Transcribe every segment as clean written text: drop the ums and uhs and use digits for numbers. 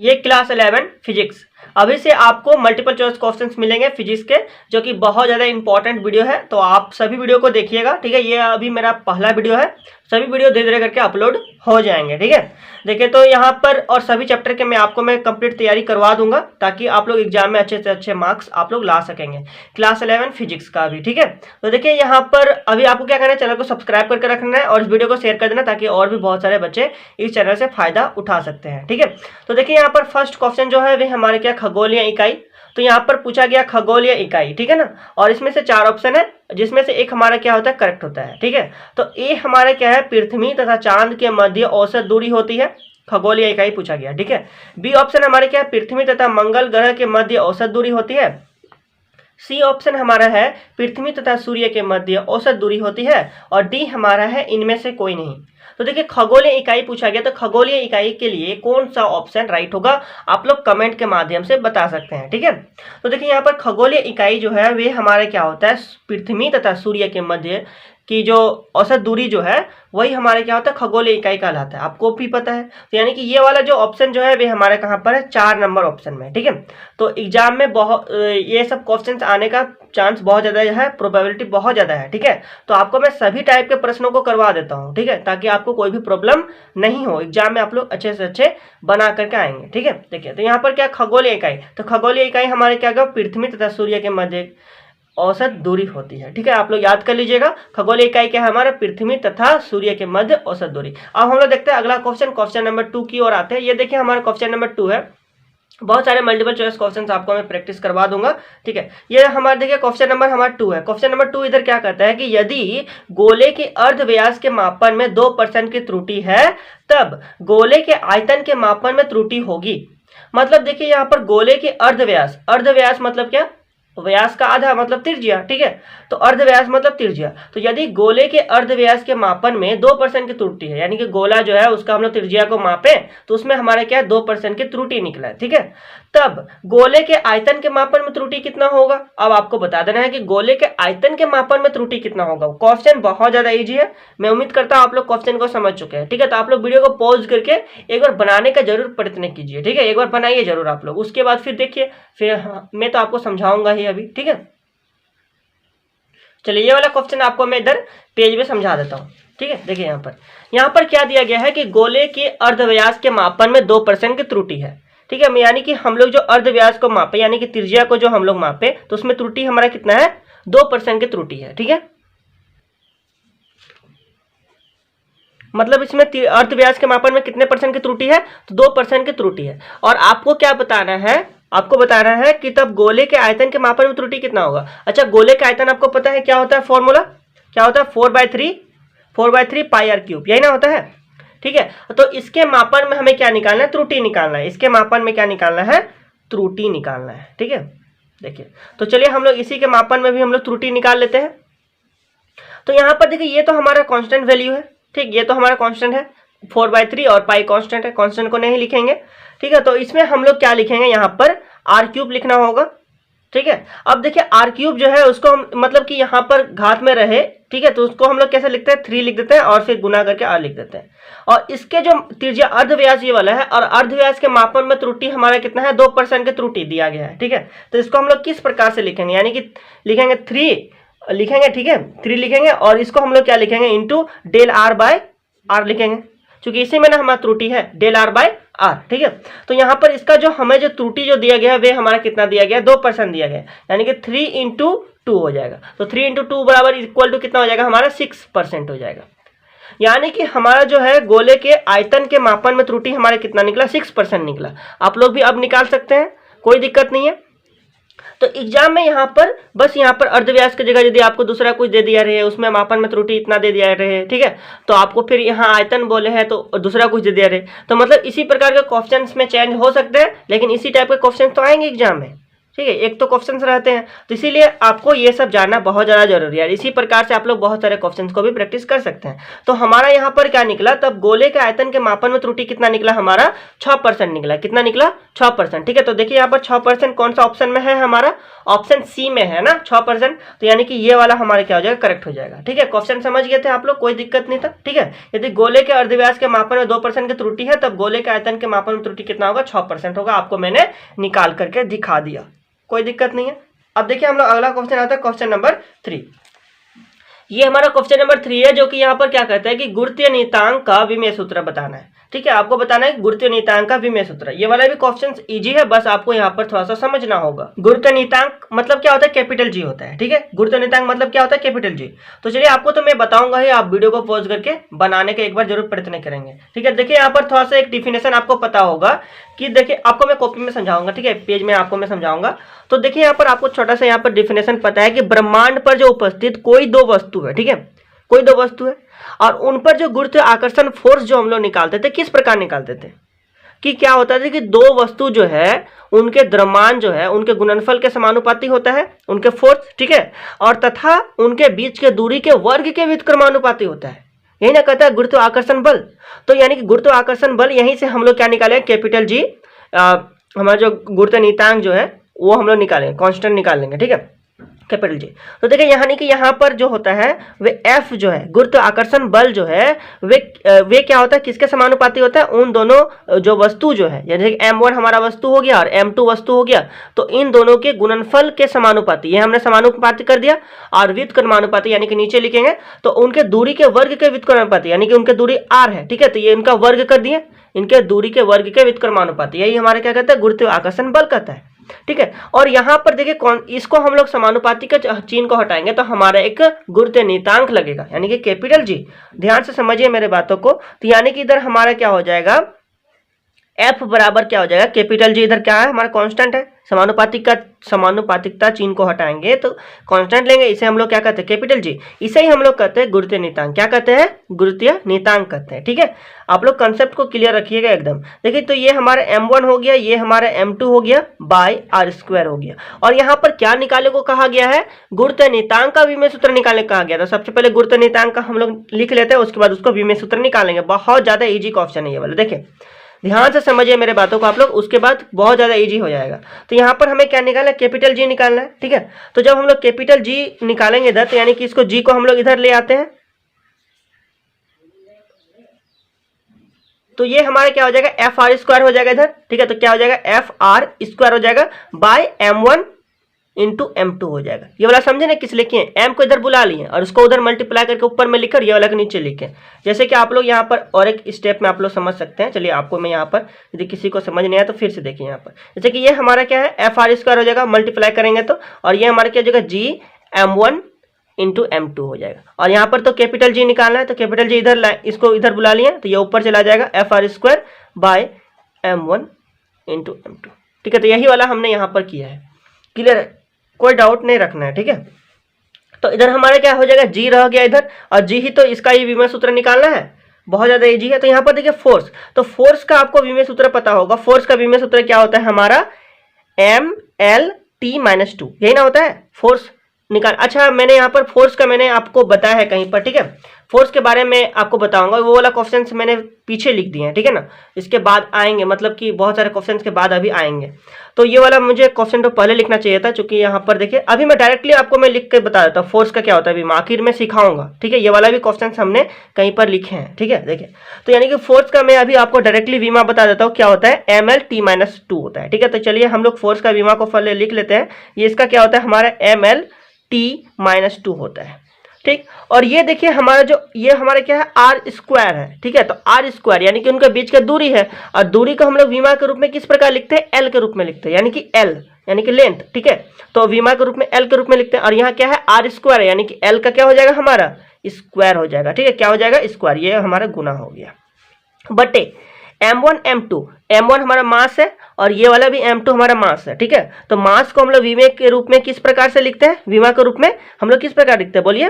ये class 11 physics. अभी से आपको मल्टीपल चॉइस क्वेश्चंस मिलेंगे फिजिक्स के, जो कि बहुत ज़्यादा इंपॉर्टेंट वीडियो है, तो आप सभी वीडियो को देखिएगा, ठीक है। ये अभी मेरा पहला वीडियो है, सभी वीडियो धीरे धीरे करके अपलोड हो जाएंगे, ठीक है। देखिए तो यहाँ पर और सभी चैप्टर के मैं कंप्लीट तैयारी करवा दूंगा, ताकि आप लोग एग्जाम में अच्छे से अच्छे मार्क्स आप लोग ला सकेंगे क्लास 11 फिजिक्स का भी, ठीक है। तो देखिए यहाँ पर अभी आपको क्या करना है, चैनल को सब्सक्राइब करके रखना है और इस वीडियो को शेयर कर देना, ताकि और भी बहुत सारे बच्चे इस चैनल से फायदा उठा सकते हैं, ठीक है। तो देखिए यहाँ पर फर्स्ट क्वेश्चन जो है वे हमारे क्या खगोलीय इकाई, तो यहाँ पर पूछा गया खगोलीय इकाई, ठीक है ना। और इसमें से 4 ऑप्शन है, जिसमें से एक हमारा क्या होता है, करेक्ट होता है, ठीक है। तो ए हमारा क्या है, पृथ्वी तथा चांद के मध्य औसत दूरी होती है, खगोलीय इकाई पूछा गया, ठीक है। बी ऑप्शन हमारे क्या है, पृथ्वी तथा मंगल ग्रह के मध्य औसत दूरी होती है। सी ऑप्शन हमारा है, पृथ्वी तथा सूर्य के मध्य औसत दूरी होती है। और डी हमारा है, इनमें से कोई नहीं। तो देखिए खगोलीय इकाई पूछा गया, तो खगोलीय इकाई के लिए कौन सा ऑप्शन राइट होगा, आप लोग कमेंट के माध्यम से बता सकते हैं, ठीक है। तो देखिए यहाँ पर खगोलीय इकाई जो है वे हमारे क्या होता है, पृथ्वी तथा सूर्य के मध्य की जो औसत दूरी जो है वही हमारे क्या होता है, खगोलीय इकाई कहलाता है, आपको भी पता है। तो यानी कि ये वाला जो ऑप्शन जो है वे हमारे कहाँ पर है, 4 नंबर ऑप्शन में, ठीक है। तो एग्जाम में बहुत ये सब क्वेश्चंस आने का चांस बहुत ज़्यादा है, प्रोबेबिलिटी बहुत ज़्यादा है, ठीक है। तो आपको मैं सभी टाइप के प्रश्नों को करवा देता हूँ, ठीक है, ताकि आपको कोई भी प्रॉब्लम नहीं हो, एग्जाम में आप लोग अच्छे से अच्छे बना करके आएंगे, ठीक है। देखिए तो यहाँ पर क्या खगोलीय इकाई, तो खगोलीय इकाई हमारे क्या होगा, पृथ्वी तथा सूर्य के मध्य औसत दूरी होती है, ठीक है। आप लोग याद कर लीजिएगा, खगोलीय इकाई क्या है हमारा, पृथ्वी तथा सूर्य के मध्य औसत दूरी। अब हम लोग देखते हैं अगला क्वेश्चन नंबर 2 की ओर आते हैं। ये देखिए हमारा क्वेश्चन नंबर 2 है, बहुत सारे मल्टीपल चॉइस क्वेश्चंस आपको मैं प्रैक्टिस करवा दूंगा, ठीक है। ये हमारा देखिए क्वेश्चन नंबर हमारा 2 है। क्वेश्चन नंबर 2 इधर क्या कहता है कि यदि गोले के अर्ध व्यास के मापन में 2% की त्रुटि है, तब गोले के आयतन के मापन में त्रुटि होगी। मतलब देखिए यहाँ पर गोले के अर्ध व्यास मतलब क्या, व्यास का आधा मतलब त्रिज्या, ठीक है। तो अर्ध व्यास मतलब त्रिज्या। तो यदि गोले के अर्ध व्यास के मापन में 2% की त्रुटि है, यानी कि गोला जो है उसका हम लोग त्रिज्या को मापे तो उसमें हमारा क्या है, 2% की त्रुटि निकला है, ठीक है। तब गोले के आयतन के मापन में त्रुटि कितना होगा, अब आपको बता देना है कि गोले के आयतन के मापन में त्रुटि कितना होगा। क्वेश्चन बहुत ज्यादा इजी है, मैं उम्मीद करता हूँ आप लोग क्वेश्चन को समझ चुके हैं, ठीक है। तो आप लोग वीडियो को पॉज करके एक बार बनाने का जरूर प्रयत्न कीजिए, ठीक है। एक बार बनाइए जरूर आप लोग, उसके बाद फिर देखिए, फिर मैं तो आपको समझाऊंगा ही अभी, ठीक है। चलिए ये वाला क्वेश्चन आपको मैं इधर पेज में समझा देता हूँ, ठीक है। देखिए यहाँ पर क्या दिया गया है कि गोले के अर्धव्यास के मापन में 2% की त्रुटि है, ठीक है। यानी कि हम लोग जो अर्धव्यास को मापे, यानी कि त्रिज्या को जो हम लोग मापे, तो उसमें त्रुटि हमारा कितना है, 2% की त्रुटि है, ठीक है। मतलब इसमें अर्धव्यास के मापन में कितने परसेंट की त्रुटि है, तो 2% की त्रुटि है। और आपको क्या बताना है, आपको बताना है कि तब गोले के आयतन के मापन में त्रुटि कितना होगा। अच्छा गोले का आयतन आपको पता है क्या होता है, फॉर्मूला क्या होता है, 4/3 पाई आर क्यूब, यही ना होता है, ठीक है। तो इसके मापन में हमें क्या निकालना है, त्रुटि निकालना है। इसके मापन में क्या निकालना है, त्रुटि निकालना है, ठीक है। देखिए तो चलिए हम लोग इसी के मापन में भी हम लोग त्रुटि निकाल लेते हैं। तो यहाँ पर देखिए ये तो हमारा कांस्टेंट वैल्यू है, ठीक, ये तो हमारा कांस्टेंट है 4/3 और पाई कांस्टेंट है, कांस्टेंट को नहीं लिखेंगे, ठीक है। तो इसमें हम लोग क्या लिखेंगे, यहाँ पर आर क्यूब लिखना होगा, ठीक है। अब देखिए आर क्यूब जो है उसको हम मतलब कि यहाँ पर घात में रहे, ठीक है, तो उसको हम लोग कैसे लिखते हैं, 3 लिख देते हैं और फिर गुना करके आर लिख देते हैं। और इसके जो त्रिज्या अर्धव्यास ये वाला है, और अर्धव्यास के मापन में त्रुटि हमारा कितना है, 2% की त्रुटि दिया गया है, ठीक है। तो इसको हम लोग किस प्रकार से लिखेंगे, यानी कि लिखेंगे 3 लिखेंगे, ठीक है, 3 लिखेंगे और इसको हम लोग क्या लिखेंगे, into del R by R लिखेंगे, क्योंकि इसी में ना हमारा त्रुटि है, डेल आर बाय आर, ठीक है। तो यहाँ पर इसका जो हमें जो त्रुटि जो दिया गया है वे हमारा कितना दिया गया है, 2% दिया गया है, यानी कि 3 × 2 हो जाएगा। तो 3 × 2 बराबर इक्वल टू कितना हो जाएगा, हमारा 6% हो जाएगा। यानी कि हमारा जो है गोले के आयतन के मापन में त्रुटि हमारा कितना निकला, 6% निकला। आप लोग भी अब निकाल सकते हैं, कोई दिक्कत नहीं है। तो एग्जाम में यहाँ पर बस यहाँ पर अर्धव्यास की जगह यदि आपको दूसरा कुछ दे दिया रहे, उसमें मापन में त्रुटि इतना दे दिया रहे, ठीक है, तो आपको फिर यहाँ आयतन बोले हैं तो दूसरा कुछ दे दिया रहे, तो मतलब इसी प्रकार के क्वेश्चंस में चेंज हो सकते हैं, लेकिन इसी टाइप के क्वेश्चन तो आएंगे एग्जाम में, ठीक है, एक तो क्वेश्चंस रहते हैं, तो इसीलिए आपको ये सब जानना बहुत ज़्यादा जरूरी है। इसी प्रकार से आप लोग बहुत सारे क्वेश्चंस को भी प्रैक्टिस कर सकते हैं। तो हमारा यहाँ पर क्या निकला, तब गोले के आयतन के मापन में त्रुटि कितना निकला, हमारा 6% निकला। कितना निकला, 6%। ठीक है, तो देखिए यहाँ पर 6% कौन सा ऑप्शन में है, हमारा ऑप्शन सी में है ना 6%। तो यानी कि ये वाला हमारा क्या हो जाएगा, करेक्ट हो जाएगा। ठीक है, क्वेश्चन समझ गए थे आप लोग, कोई दिक्कत नहीं था। ठीक है, यदि गोले के अर्धव्यास के मापन में 2% की त्रुटि है, तब गोले के आयतन के मापन में त्रुटि कितना होगा, 6% होगा। आपको मैंने निकाल करके दिखा दिया, कोई दिक्कत नहीं है। अब देखिए हम लोग अगला क्वेश्चन आता है, क्वेश्चन नंबर 3। ये हमारा क्वेश्चन नंबर 3 है, जो कि यहाँ पर क्या कहता है कि गुरुत्वीय नियतांक का विमेय सूत्र बताना है। ठीक है, आपको बताना है गुरुत्वीय नियतांक का विमेय सूत्र। ये वाला भी क्वेश्चन इजी है, बस आपको यहाँ पर थोड़ा सा समझना होगा। गुरुत्वीय नियतांक मतलब क्या होता है, कैपिटल जी होता है। ठीक है, गुरुत्वीय नियतांक मतलब क्या होता है, कैपिटल जी। तो चलिए आपको तो मैं बताऊंगा ही, आप वीडियो को पॉज करके बनाने का एक बार जरूर प्रयत्न करेंगे। ठीक है, देखिए यहाँ पर थोड़ा सा एक डिफिनेशन आपको पता होगा कि देखिए आपको मैं कॉपी में समझाऊंगा। ठीक है, पेज में आपको मैं समझाऊंगा। तो देखिए यहाँ पर आपको छोटा सा यहाँ पर डिफिनेशन पता है कि ब्रह्मांड पर जो उपस्थित कोई दो वस्तु है, ठीक है, कोई दो वस्तु है, और उन पर जो गुरुत्व आकर्षण फोर्स जो हम लोग निकालते थे, किस प्रकार निकालते थे कि क्या होता था कि दो वस्तु जो है उनके द्रव्यमान जो है उनके गुणनफल के समानुपाती होता है, उनके फोर्स। ठीक है, और तथा उनके बीच के दूरी के वर्ग के व्युत्क्रमानुपाती होता है। यही ना कहता है गुरुत्व आकर्षण बल। तो यानी कि गुरुत्व आकर्षण बल, यहीं से हम लोग क्या निकाले, कैपिटल जी, हमारा जो गुरुत्व नियतांक जो है वो हम लोग निकालेंगे, कांस्टेंट निकाल लेंगे। ठीक है, कैपिटल जी। तो देखिए यानी कि यहाँ पर जो होता है वे एफ जो है, गुरुत्व आकर्षण बल जो है वे क्या होता है, किसके समानुपाती होता है, उन दोनों जो वस्तु जो है, यानी m1 हमारा वस्तु हो गया और m2 वस्तु हो गया, तो इन दोनों के गुणनफल के समानुपाती, ये हमने समानुपाती कर दिया। और व्युत्क्रमानुपाती यानी कि नीचे लिखेंगे तो उनके दूरी के वर्ग के व्युत्क्रमानुपाती, यानी कि उनके दूरी r है। ठीक है, तो ये इनका वर्ग कर दिए, इनके दूरी के वर्ग के व्युत्क्रमानुपाती, यही हमारा क्या कहता है, गुरुत्व आकर्षण बल कहता है। ठीक है, और यहां पर देखिए इसको हम लोग समानुपाती के चिन्ह को हटाएंगे तो हमारा एक गुरुत्वीय नियतांक लगेगा, यानी कि कैपिटल जी। ध्यान से समझिए मेरे बातों को। तो यानी कि इधर हमारा क्या हो जाएगा, F बराबर क्या हो जाएगा, कैपिटल जी इधर क्या है, हमारा कांस्टेंट है। समानुपातिकता चिन्ह को हटाएंगे तो कांस्टेंट लेंगे, इसे हम लोग क्या कहते हैं, कैपिटल जी। इसे ही हम लोग कहते हैं गुरुत्वीय नियतांक। क्या कहते हैं, गुरुत्वीय नियतांक कहते हैं। ठीक है, आप लोग कंसेप्ट को क्लियर रखिएगा एकदम। देखिए तो ये हमारा m1 हो गया, ये हमारा m2 हो गया, बाय r² हो गया। और यहाँ पर क्या निकालने को कहा गया है, गुरुत्वीय नियतांक का विमेय सूत्र निकालने को कहा गया। तो सबसे पहले गुरुत्वीय नियतांक का हम लोग लिख लेते हैं, उसके बाद उसको विमेय सूत्र निकालेंगे। बहुत ज्यादा इजी क्वेश्चन है ये वाला, देखिए ध्यान से समझिए मेरे बातों को आप लोग, उसके बाद बहुत ज्यादा इजी हो जाएगा। तो यहाँ पर हमें क्या निकालना है, कैपिटल जी निकालना है। ठीक है, तो जब हम लोग कैपिटल जी निकालेंगे इधर, तो यानी कि इसको जी को हम लोग इधर ले आते हैं, तो ये हमारा क्या हो जाएगा, FR² हो जाएगा इधर। ठीक है, तो क्या हो जाएगा, FR² हो जाएगा बाय m1 इंटू m2 हो जाएगा। ये वाला समझे ना, किस लिखे, m को इधर बुला लिए और उसको उधर मल्टीप्लाई करके ऊपर में लिखकर ये वाला के नीचे लिखे। जैसे कि आप लोग यहाँ पर और एक स्टेप में आप लोग समझ सकते हैं। चलिए आपको मैं यहाँ पर, यदि किसी को समझ नहीं आया तो फिर से देखिए यहाँ पर। जैसे कि ये हमारा क्या है, FR² हो जाएगा, मल्टीप्लाई करेंगे तो, और ये हमारा क्या हो जाएगा, जी m1 इंटू m2 हो जाएगा। और यहाँ पर तो कैपिटल जी निकालना है, तो कैपिटल जी इधर इसको इधर बुला लिए, तो ये ऊपर चला जाएगा FR² bye m1 into m2। ठीक है, तो यही वाला हमने यहाँ पर किया है। क्लियर है, कोई डाउट नहीं रखना है। ठीक है, तो इधर हमारा क्या हो जाएगा, जी रह गया इधर, और जी ही तो इसका ही विमेय सूत्र निकालना है, बहुत ज्यादा इजी है। तो यहाँ पर देखिए फोर्स, तो फोर्स का आपको विमेय सूत्र पता होगा। फोर्स का विमेय सूत्र क्या होता है हमारा, MLT-2, यही ना होता है फोर्स निकाल। अच्छा, मैंने यहाँ पर फोर्स का मैंने आपको बताया है कहीं पर। ठीक है, फोर्स के बारे में आपको बताऊंगा, वो वाला क्वेश्चंस मैंने पीछे लिख दिए हैं। ठीक है ना, इसके बाद आएंगे, मतलब कि बहुत सारे क्वेश्चंस के बाद अभी आएंगे। तो ये वाला मुझे क्वेश्चन तो पहले लिखना चाहिए था, क्योंकि यहाँ पर देखिए अभी मैं डायरेक्टली आपको मैं लिख के बता देता हूँ फोर्स का क्या होता है, अभी मैं आखिर में सिखाऊंगा। ठीक है, ये वाला भी क्वेश्चन हमने कहीं पर लिखे हैं। ठीक है, देखिए तो यानी कि फोर्स का मैं अभी आपको डायरेक्टली विमा बता देता हूँ, क्या होता है, MLT-2 होता है। ठीक है, तो चलिए हम लोग फोर्स का विमा को पहले लिख लेते हैं। ये इसका क्या होता है, हमारा MLT-2 होता है। ठीक, और ये देखिए हमारा जो ये हमारा क्या है, r² है। ठीक है, तो r² यानी कि उनके बीच का दूरी है, और दूरी को हम लोग विमा के रूप में किस प्रकार लिखते हैं, l के रूप में लिखते हैं, यानी कि l यानी कि लेंथ। ठीक है, तो विमा के रूप में l के रूप में लिखते हैं, और यहाँ क्या है, r² है, यानी कि l का क्या हो जाएगा, हमारा स्क्वायर हो जाएगा। ठीक है, क्या हो जाएगा, स्क्वायर, ये हमारा गुना हो गया बटे m1 m2। m1 हमारा मास है और ये वाला भी m2 हमारा मास है। ठीक है, तो मास को हम लोग विमा के रूप में किस प्रकार से लिखते हैं, विमा के रूप में हम लोग किस प्रकार लिखते हैं, बोलिए,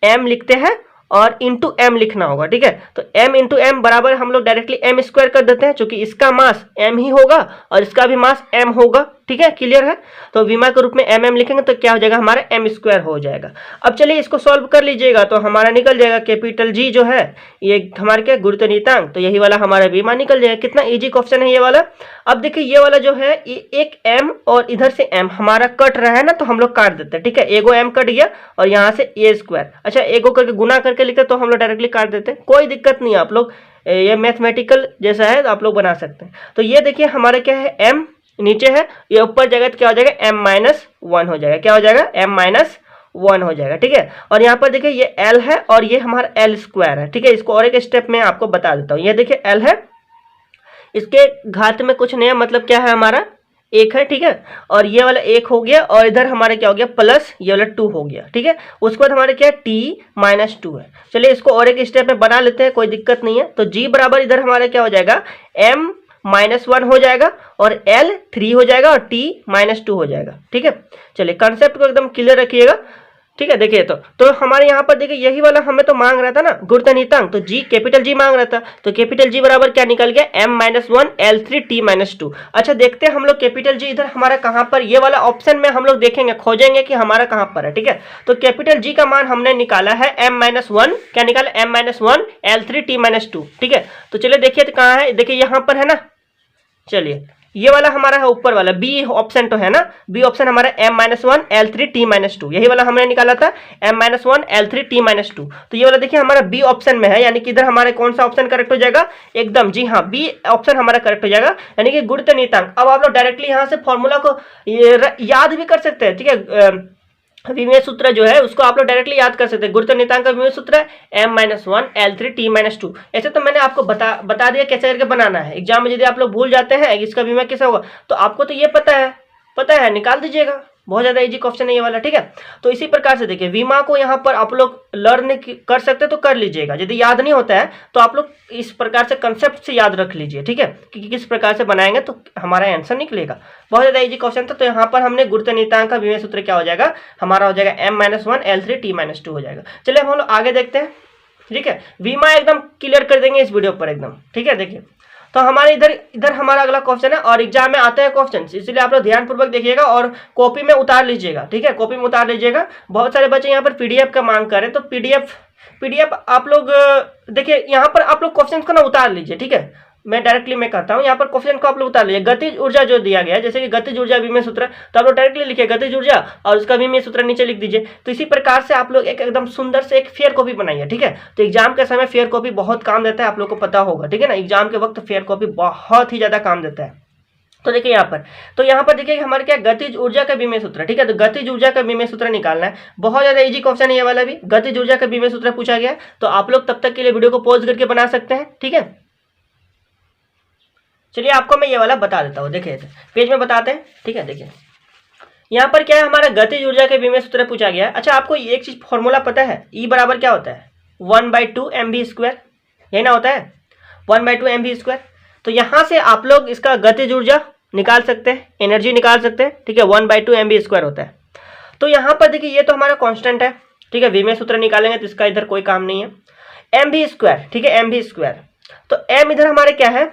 m लिखते हैं और इंटू m लिखना होगा। ठीक है, तो m इंटू m बराबर हम लोग डायरेक्टली m² कर देते हैं, क्योंकि इसका मास m ही होगा और इसका भी मास m होगा। ठीक है, क्लियर है। तो विमा के रूप में mm लिखेंगे तो क्या हो जाएगा हमारा m स्क्वायर हो जाएगा। अब चलिए इसको सॉल्व कर लीजिएगा तो हमारा निकल जाएगा कैपिटल G जो है ये हमारे क्या गुरुत्व नियतांक, तो यही वाला हमारा विमा निकल जाएगा। कितना इजी क्वेश्चन है ये वाला। अब देखिए ये वाला जो है एक m और इधर से m हमारा कट रहा है ना, तो हम लोग काट देते हैं, ठीक है। एगो m कट गया और यहाँ से a स्क्वायर, अच्छा एगो करके गुना करके लिखते तो हम लोग डायरेक्टली काट देते हैं, कोई दिक्कत नहीं है। आप लोग ये मैथमेटिकल जैसा है तो आप लोग बना सकते हैं। तो ये देखिए हमारा क्या है m नीचे है, ये ऊपर जाएगा तो क्या हो जाएगा m-1 हो जाएगा, क्या हो जाएगा m-1 हो जाएगा, ठीक है। और यहाँ पर देखिए ये l है और ये हमारा l स्क्वायर है, ठीक है। इसको और एक स्टेप में आपको बता देता हूँ। ये देखिए l है, इसके घात में कुछ नहीं है, मतलब क्या है हमारा 1 है, ठीक है। और ये वाला 1 हो गया और इधर हमारे क्या हो गया प्लस ये वाला 2 हो गया, ठीक है। उसके बाद हमारे क्या है t-2 है। चलिए इसको और एक स्टेप में बना लेते हैं, कोई दिक्कत नहीं है। तो g बराबर इधर हमारे क्या हो जाएगा m-1 हो जाएगा और l 3 हो जाएगा और t-2 हो जाएगा, ठीक है। चलिए कंसेप्ट को एकदम क्लियर रखिएगा, ठीक है। देखिए तो हमारे यहाँ पर देखिए यही वाला हमें तो मांग रहा था ना गुरुत्व नियतांक, तो जी कैपिटल जी मांग रहा था, तो कैपिटल जी बराबर क्या निकल गया m-1 l3 t-2। अच्छा देखते हैं हम लोग कैपिटल जी इधर हमारा कहाँ पर, ये वाला ऑप्शन में हम लोग देखेंगे खोजेंगे कि हमारा कहाँ पर है, ठीक है। तो कैपिटल जी का मान हमने निकाला है m-1, क्या निकाला m-1 l3 t-2, ठीक है। तो चलिए देखिए तो कहाँ है, देखिए यहाँ पर है ना। चलिए ये वाला हमारा है ऊपर वाला बी ऑप्शन तो है ना, बी ऑप्शन हमारा m-1 l3 t-2, यही वाला हमने निकाला था m-1 l3 t-2। तो ये वाला देखिए हमारा बी ऑप्शन में है, यानी कि इधर हमारे कौन सा ऑप्शन करेक्ट हो जाएगा, एकदम जी हाँ बी ऑप्शन हमारा करेक्ट हो जाएगा, यानी कि गुरुत्व नियतांक। अब आप लोग डायरेक्टली यहाँ से फॉर्मूला को याद भी कर सकते हैं, ठीक है। विमेय सूत्र जो है उसको आप लोग डायरेक्टली याद कर सकते हैं। गुरुत्व नियतांक का विमेय सूत्र है m-1 l3 t-2। ऐसे तो मैंने आपको बता दिया कैसे करके बनाना है। एग्जाम में यदि आप लोग भूल जाते हैं इसका विमेय कैसा होगा तो आपको तो ये पता है निकाल दीजिएगा, बहुत ज़्यादा इजी क्वेश्चन है ये वाला, ठीक है। तो इसी प्रकार से देखिए विमा को यहाँ पर आप लोग लर्न कर सकते तो कर लीजिएगा, यदि याद नहीं होता है तो आप लोग इस प्रकार से कंसेप्ट से याद रख लीजिए, ठीक है, कि किस प्रकार से बनाएंगे तो हमारा आंसर निकलेगा। बहुत ज़्यादा इजी क्वेश्चन था। तो यहाँ पर हमने गुरुत्व नियतांक का विमेय सूत्र क्या हो जाएगा हमारा, हो जाएगा m-1 l3 t-2 हो जाएगा। चलिए हम लोग आगे देखते हैं, ठीक है। विमा एकदम क्लियर कर देंगे इस वीडियो पर एकदम, ठीक है। देखिए तो हमारे इधर हमारा अगला क्वेश्चन है और एग्जाम में आते हैं क्वेश्चन, इसलिए आप लोग ध्यानपूर्वक देखिएगा और कॉपी में उतार लीजिएगा, ठीक है, कॉपी में उतार लीजिएगा। बहुत सारे बच्चे यहाँ पर पीडीएफ का मांग करें तो पीडीएफ आप लोग देखिए यहाँ पर आप लोग क्वेश्चन को ना उतार लीजिए, ठीक है। मैं डायरेक्टली कहता हूँ यहाँ पर क्वेश्चन को आप लोग उतार लीजिए। गतिज ऊर्जा जो दिया गया है, जैसे कि गतिज ऊर्जा विमेय सूत्र, तो आप लोग डायरेक्टली लिखिए गतिज ऊर्जा और उसका विमेय सूत्र नीचे लिख दीजिए। तो इसी प्रकार से आप लोग एकदम सुंदर से एक फेयर कॉपी बनाइए, ठीक है। तो एग्जाम के समय फेयर कॉपी बहुत काम देता है, आप लोग को पता होगा, ठीक है ना। एग्जाम के वक्त फेयर कॉपी बहुत ही ज्यादा काम देता है। तो देखिए यहाँ पर देखिए हमारे क्या गतिज ऊर्जा का विमेय सूत्र, ठीक है। तो गतिज ऊर्जा का विमेय सूत्र निकालना है, बहुत ज्यादा इजी क्वेश्चन है ये वाला भी। गतिज ऊर्जा का विमेय सूत्र पूछा गया, तो आप लोग तब तक के लिए वीडियो को पॉज करके बना सकते हैं, ठीक है। चलिए आपको मैं ये वाला बता देता हूँ, देखिए पेज में बताते हैं, ठीक है। देखिए यहाँ पर क्या है हमारा गतिज ऊर्जा के विमेय सूत्र पूछा गया है। अच्छा आपको एक चीज फॉर्मूला पता है, E बराबर क्या होता है 1/2 mv², यही ना होता है 1/2 mv²। तो यहाँ से आप लोग इसका गतिज ऊर्जा निकाल सकते हैं, एनर्जी निकाल सकते हैं, ठीक है। 1/2 mv² होता है। तो यहाँ पर देखिए ये तो हमारा कांस्टेंट है, ठीक है। विमेय सूत्र निकालेंगे तो इसका इधर कोई काम नहीं है। mv², ठीक है, mv²। तो m इधर हमारे क्या है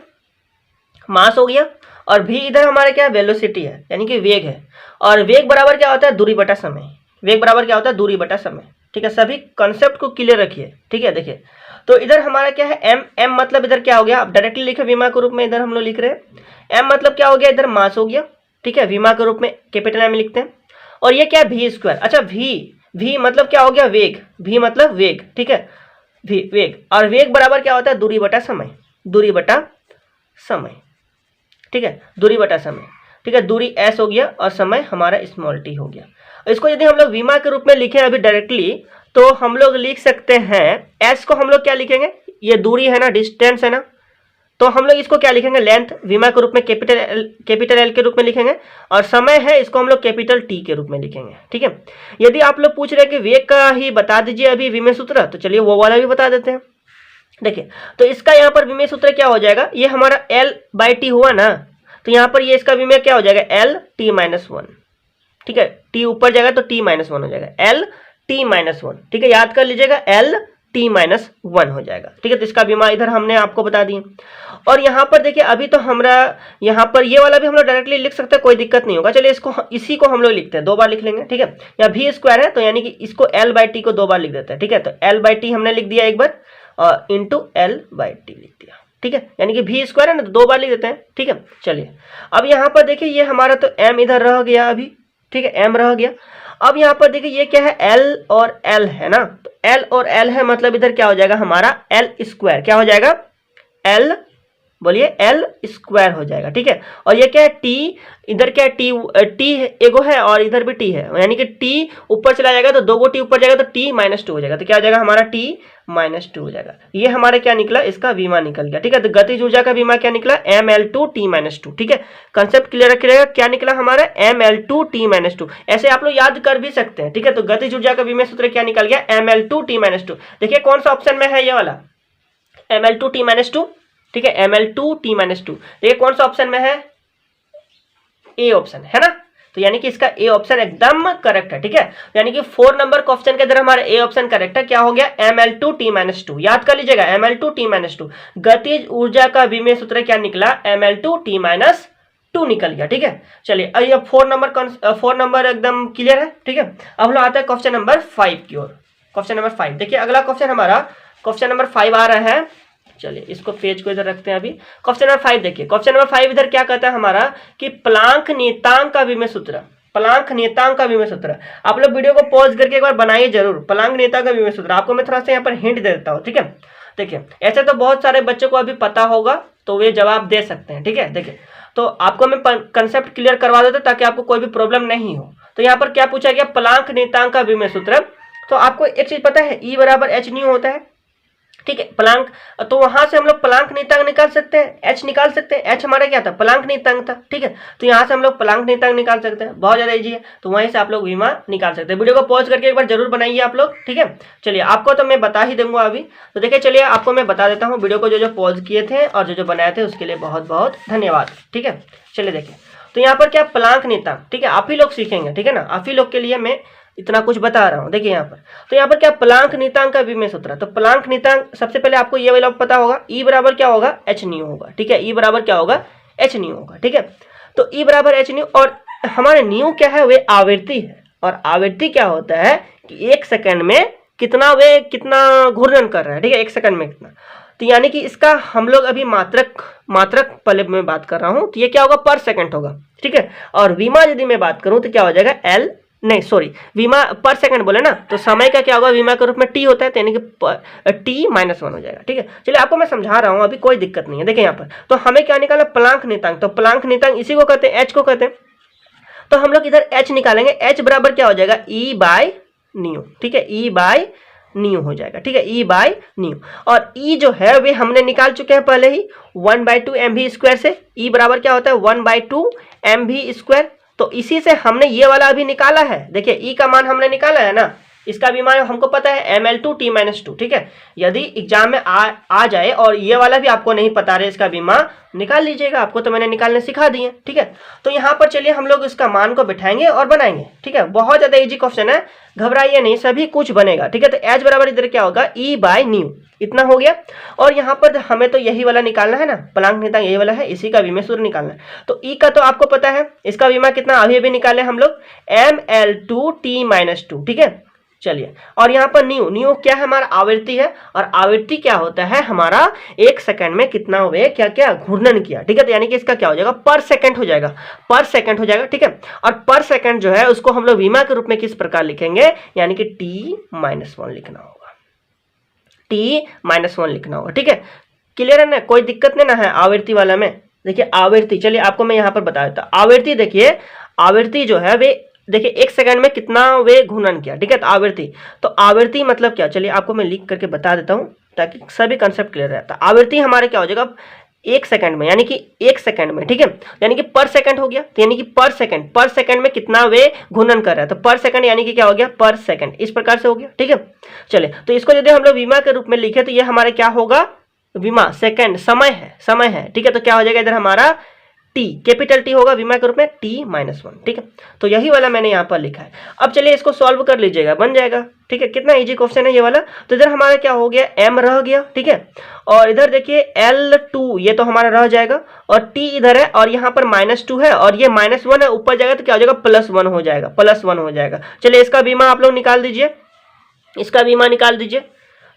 मास हो गया और v इधर हमारे क्या है वेलोसिटी है, यानी कि वेग है। और वेग बराबर क्या होता है दूरी बटा समय, वेग बराबर क्या होता है दूरी बटा समय, ठीक है। सभी कंसेप्ट को क्लियर रखिए, ठीक है। देखिए तो इधर हमारा क्या है m मतलब इधर क्या हो गया, आप डायरेक्टली लिखे विमा के रूप में, इधर हम लोग लिख रहे हैं m मतलब क्या हो गया इधर मास हो गया, ठीक है। विमा के रूप में कैपिटल M लिखते हैं। और ये क्या है v², अच्छा v मतलब क्या हो गया वेग, v मतलब वेग, ठीक है, वेग। और वेग बराबर क्या होता है दूरी बटा समय, दूरी बटा समय, ठीक है, दूरी बटा समय, ठीक है। दूरी s हो गया और समय हमारा t हो गया। इसको यदि हम लोग विमा के रूप में लिखें अभी डायरेक्टली, तो हम लोग लिख सकते हैं s को हम लोग क्या लिखेंगे, ये दूरी है ना, डिस्टेंस है ना, तो हम लोग इसको क्या लिखेंगे लेंथ, विमा के रूप में कैपिटल L के रूप में लिखेंगे। और समय है इसको हम लोग कैपिटल T के रूप में लिखेंगे, ठीक है। यदि आप लोग पूछ रहे हैं कि वेग का ही बता दीजिए अभी विमेय सूत्र, तो चलिए वो वाला भी बता देते हैं। देखिए तो इसका यहाँ पर विमेय सूत्र क्या हो जाएगा, ये हमारा L/T हुआ ना, तो यहाँ पर ये इसका विमेय क्या हो जाएगा L-T-1, ठीक है। T ऊपर जाएगा तो T-1 हो जाएगा L-T-1, ठीक है। याद कर लीजिएगा L t-1 हो जाएगा, ठीक है। तो इसका बीमा इधर हमने आपको बता दिए। और यहाँ पर देखिए अभी तो हमारा यहाँ पर ये वाला भी हम लोग डायरेक्टली लिख सकते हैं, कोई दिक्कत नहीं होगा। चलिए इसको इसी को हम लोग लिखते हैं, 2 बार लिख लेंगे, ठीक है। या v स्क्वायर है तो यानी कि इसको l/t को 2 बार लिख देते हैं, ठीक है। तो l/t हमने लिख दिया एक बार और इंटू l/t लिख दिया, ठीक है। यानी कि v स्क्वायर है ना, तो 2 बार लिख देते हैं, ठीक है। चलिए अब यहाँ पर देखिए ये हमारा तो m इधर रह गया अभी, ठीक है, m रह गया। अब यहाँ पर देखिए ये क्या है, l और l है ना, तो l और l है मतलब इधर क्या हो जाएगा हमारा l स्क्वायर, क्या हो जाएगा l, बोलिए l स्क्वायर हो जाएगा, ठीक है। और ये क्या है t, इधर क्या है t एगो है और इधर भी t है, यानी कि t ऊपर चला जाएगा तो 2 गो t ऊपर जाएगा तो t-2 हो जाएगा, तो क्या हो जाएगा हमारा t-2 हो जाएगा। ये हमारा क्या निकला, इसका बीमा निकल गया, ठीक है। तो गतिज ऊर्जा का बीमा क्या निकला, ml2 t-2, ठीक है। कंसेप्ट क्लियर रखिएगा, क्या निकला हमारा ml2 t-2। ऐसे आप लोग याद कर भी सकते हैं, ठीक है। तो गतिज ऊर्जा का बीमा सूत्र क्या निकल गया, ml2 t-2। देखिए कौन सा ऑप्शन में है ये वाला ml2 t-2, ठीक है, ml2 t-2। देखिए कौन सा ऑप्शन में है, ए ऑप्शन है ना, तो यानी कि इसका ए ऑप्शन एकदम करेक्ट है, ठीक है। यानी कि 4 नंबर क्वेश्चन के अंदर हमारा ए ऑप्शन करेक्ट है। क्या हो गया, ml2 t-2, याद कर लीजिएगा ml2 t-2। गतिज ऊर्जा का विमेय सूत्र क्या निकला, ml2 t-2 निकल गया, ठीक है। चलिए अब 4 नंबर एकदम क्लियर है, ठीक है। अब हम लोग आते हैं क्वेश्चन नंबर 5 की ओर। क्वेश्चन नंबर 5 देखिए, अगला क्वेश्चन हमारा क्वेश्चन नंबर 5 आ रहा है। चलिए इसको पेज को इधर रखते हैं अभी। क्वेश्चन नंबर 5 देखिए, क्वेश्चन नंबर 5 इधर क्या कहता है हमारा कि प्लांक नियतांक का विमेय सूत्र, प्लांक नियतांक का विमेय सूत्र। आप लोग वीडियो को पॉज करके एक बार बनाइए जरूर, प्लांक नियतांक का विमेय सूत्र। आपको मैं थोड़ा सा यहाँ पर हिंट दे देता हूँ, ठीक है। देखिए ऐसे तो बहुत सारे बच्चों को अभी पता होगा तो वे जवाब दे सकते हैं, ठीक है। देखिए तो आपको मैं कंसेप्ट क्लियर करवा देता ताकि आपको कोई भी प्रॉब्लम नहीं हो। तो यहाँ पर क्या पूछा गया, प्लांक नियतांक का विमेय सूत्र। तो आपको एक चीज पता है, E बराबर h न्यू होता है, ठीक है। प्लांक, तो वहां से हम लोग प्लांक नियतांक निकाल सकते हैं, h निकाल सकते हैं। h हमारा क्या था, प्लांक नियतांक था, ठीक है। तो यहाँ से हम लोग प्लांक नियतांक निकाल सकते हैं, बहुत ज्यादा इजी है। तो वहीं से आप लोग विमा निकाल सकते हैं। वीडियो को पॉज करके एक बार जरूर बनाइए आप लोग, ठीक है। चलिए आपको तो मैं बता ही दूंगा अभी। तो देखिए चलिए आपको मैं बता देता हूँ। वीडियो को जो पॉज किए थे और जो बनाए थे उसके लिए बहुत बहुत धन्यवाद, ठीक है। चलिए देखिए, तो यहाँ पर क्या प्लांक नियतांक, ठीक है, आप ही लोग सीखेंगे, ठीक है ना। आप ही लोग के लिए मैं इतना कुछ बता रहा हूँ। देखिए यहाँ पर, तो यहाँ पर क्या प्लांक नियतांक का विमेय सूत्र। तो प्लांक नियतांक सबसे पहले आपको ये वाला पता होगा, E बराबर क्या होगा, h न्यू होगा, ठीक है। E बराबर क्या होगा, h न्यू होगा, ठीक है। तो E बराबर h न्यू, और हमारे न्यू क्या है, वे आवृत्ति है। और आवृत्ति क्या होता है कि 1 सेकंड में कितना घूर्णन कर रहा है, ठीक है, 1 सेकंड में कितना। तो यानी कि इसका हम लोग अभी मात्रक पहले मैं बात कर रहा हूँ, तो ये क्या होगा, पर सेकंड होगा, ठीक है। और विमा यदि मैं बात करूँ तो क्या हो जाएगा, विमा पर सेकंड बोले ना, तो समय का क्या होगा, विमा के रूप में t होता है, तो यानी कि t-1 हो जाएगा, ठीक है। चलिए आपको मैं समझा रहा हूँ, अभी कोई दिक्कत नहीं है। देखिए यहाँ पर तो हमें क्या निकालना, प्लांक नियतांक। तो प्लांक नियतांक इसी को कहते हैं, h को कहते हैं। तो हम लोग इधर h निकालेंगे, h बराबर क्या हो जाएगा, E/न्यू, ठीक है, E/न्यू हो जाएगा, ठीक है, E/न्यू। और E जो है वे हमने निकाल चुके हैं पहले ही 1/2 mv² से। E बराबर क्या होता है, 1/2 mv²। तो इसी से हमने ये वाला अभी निकाला है। देखिए E का मान हमने निकाला है ना, इसका भी मान हमको पता है ml2 t-2, ठीक है। यदि एग्जाम में आ जाए और ये वाला भी आपको नहीं पता रहे, इसका भी मान निकाल लीजिएगा, आपको तो मैंने निकालने सिखा दिए, ठीक है। तो यहाँ पर चलिए हम लोग इसका मान को बिठाएंगे और बनाएंगे, ठीक है। बहुत ज्यादा इजी क्वेश्चन है, घबराइए नहीं, सभी कुछ बनेगा, ठीक है। तो h बराबर इधर क्या होगा, E/न्यू, इतना हो गया। और यहाँ पर हमें तो यही वाला निकालना है ना, प्लांक नियतांक यही वाला है, इसी का विमेय सूत्र निकालना है। तो E का तो आपको पता है, इसका विमा कितना अभी निकाले हम लोग, ml2 t-2, ठीक है। चलिए, और यहाँ पर न्यू क्या है, हमारा आवृत्ति है। और आवृत्ति क्या होता है हमारा, 1 सेकंड में कितना वे क्या घूर्णन किया, ठीक है। तो यानी कि इसका क्या हो जाएगा, पर सेकंड हो जाएगा, ठीक है। और पर सेकंड जो है उसको हम लोग विमा के रूप में किस प्रकार लिखेंगे, यानी कि t-1 लिखना होगा, t-1 लिखना होगा, ठीक है। क्लियर है ना, कोई दिक्कत नहीं ना है आवृत्ति वाला में। देखिए आवृत्ति, चलिए आपको मैं यहाँ पर बता देता हूँ। आवृत्ति देखिए, आवृत्ति जो है वे देखिए 1 सेकंड में कितना वे घूर्णन किया, ठीक है। तो आवृत्ति मतलब क्या, चलिए आपको मैं लिख करके बता देता हूँ ताकि सभी कंसेप्ट क्लियर रहता है। आवृत्ति हमारे क्या हो जाएगा, 1 सेकंड में, यानी कि 1 सेकंड में, ठीक है, यानी कि पर सेकंड हो गया। तो यानी कि पर सेकंड में कितना वे घूर्णन कर रहा है, तो पर सेकंड यानी कि क्या हो गया, पर सेकंड, इस प्रकार से हो गया, ठीक है। चलिए, तो इसको यदि हम लोग विमा के रूप में लिखे तो ये हमारे क्या होगा, विमा सेकंड समय है, ठीक है। तो क्या हो जाएगा इधर हमारा टी, कैपिटल टी होगा विमा के रूप में T-1, ठीक है। तो यही वाला मैंने यहाँ पर लिखा है। अब चलिए इसको सॉल्व कर लीजिएगा, बन जाएगा, ठीक है। कितना इजी क्वेश्चन है ये वाला। तो इधर हमारा क्या हो गया, m रह गया, ठीक है। और इधर देखिए L2 ये तो हमारा रह जाएगा, और t इधर है, और यहाँ पर -2 है, और ये -1 है, ऊपर जाएगा तो क्या हो जाएगा, +1 हो जाएगा, +1 हो जाएगा। चलिए इसका बीमा आप लोग निकाल दीजिए, इसका बीमा निकाल दीजिए।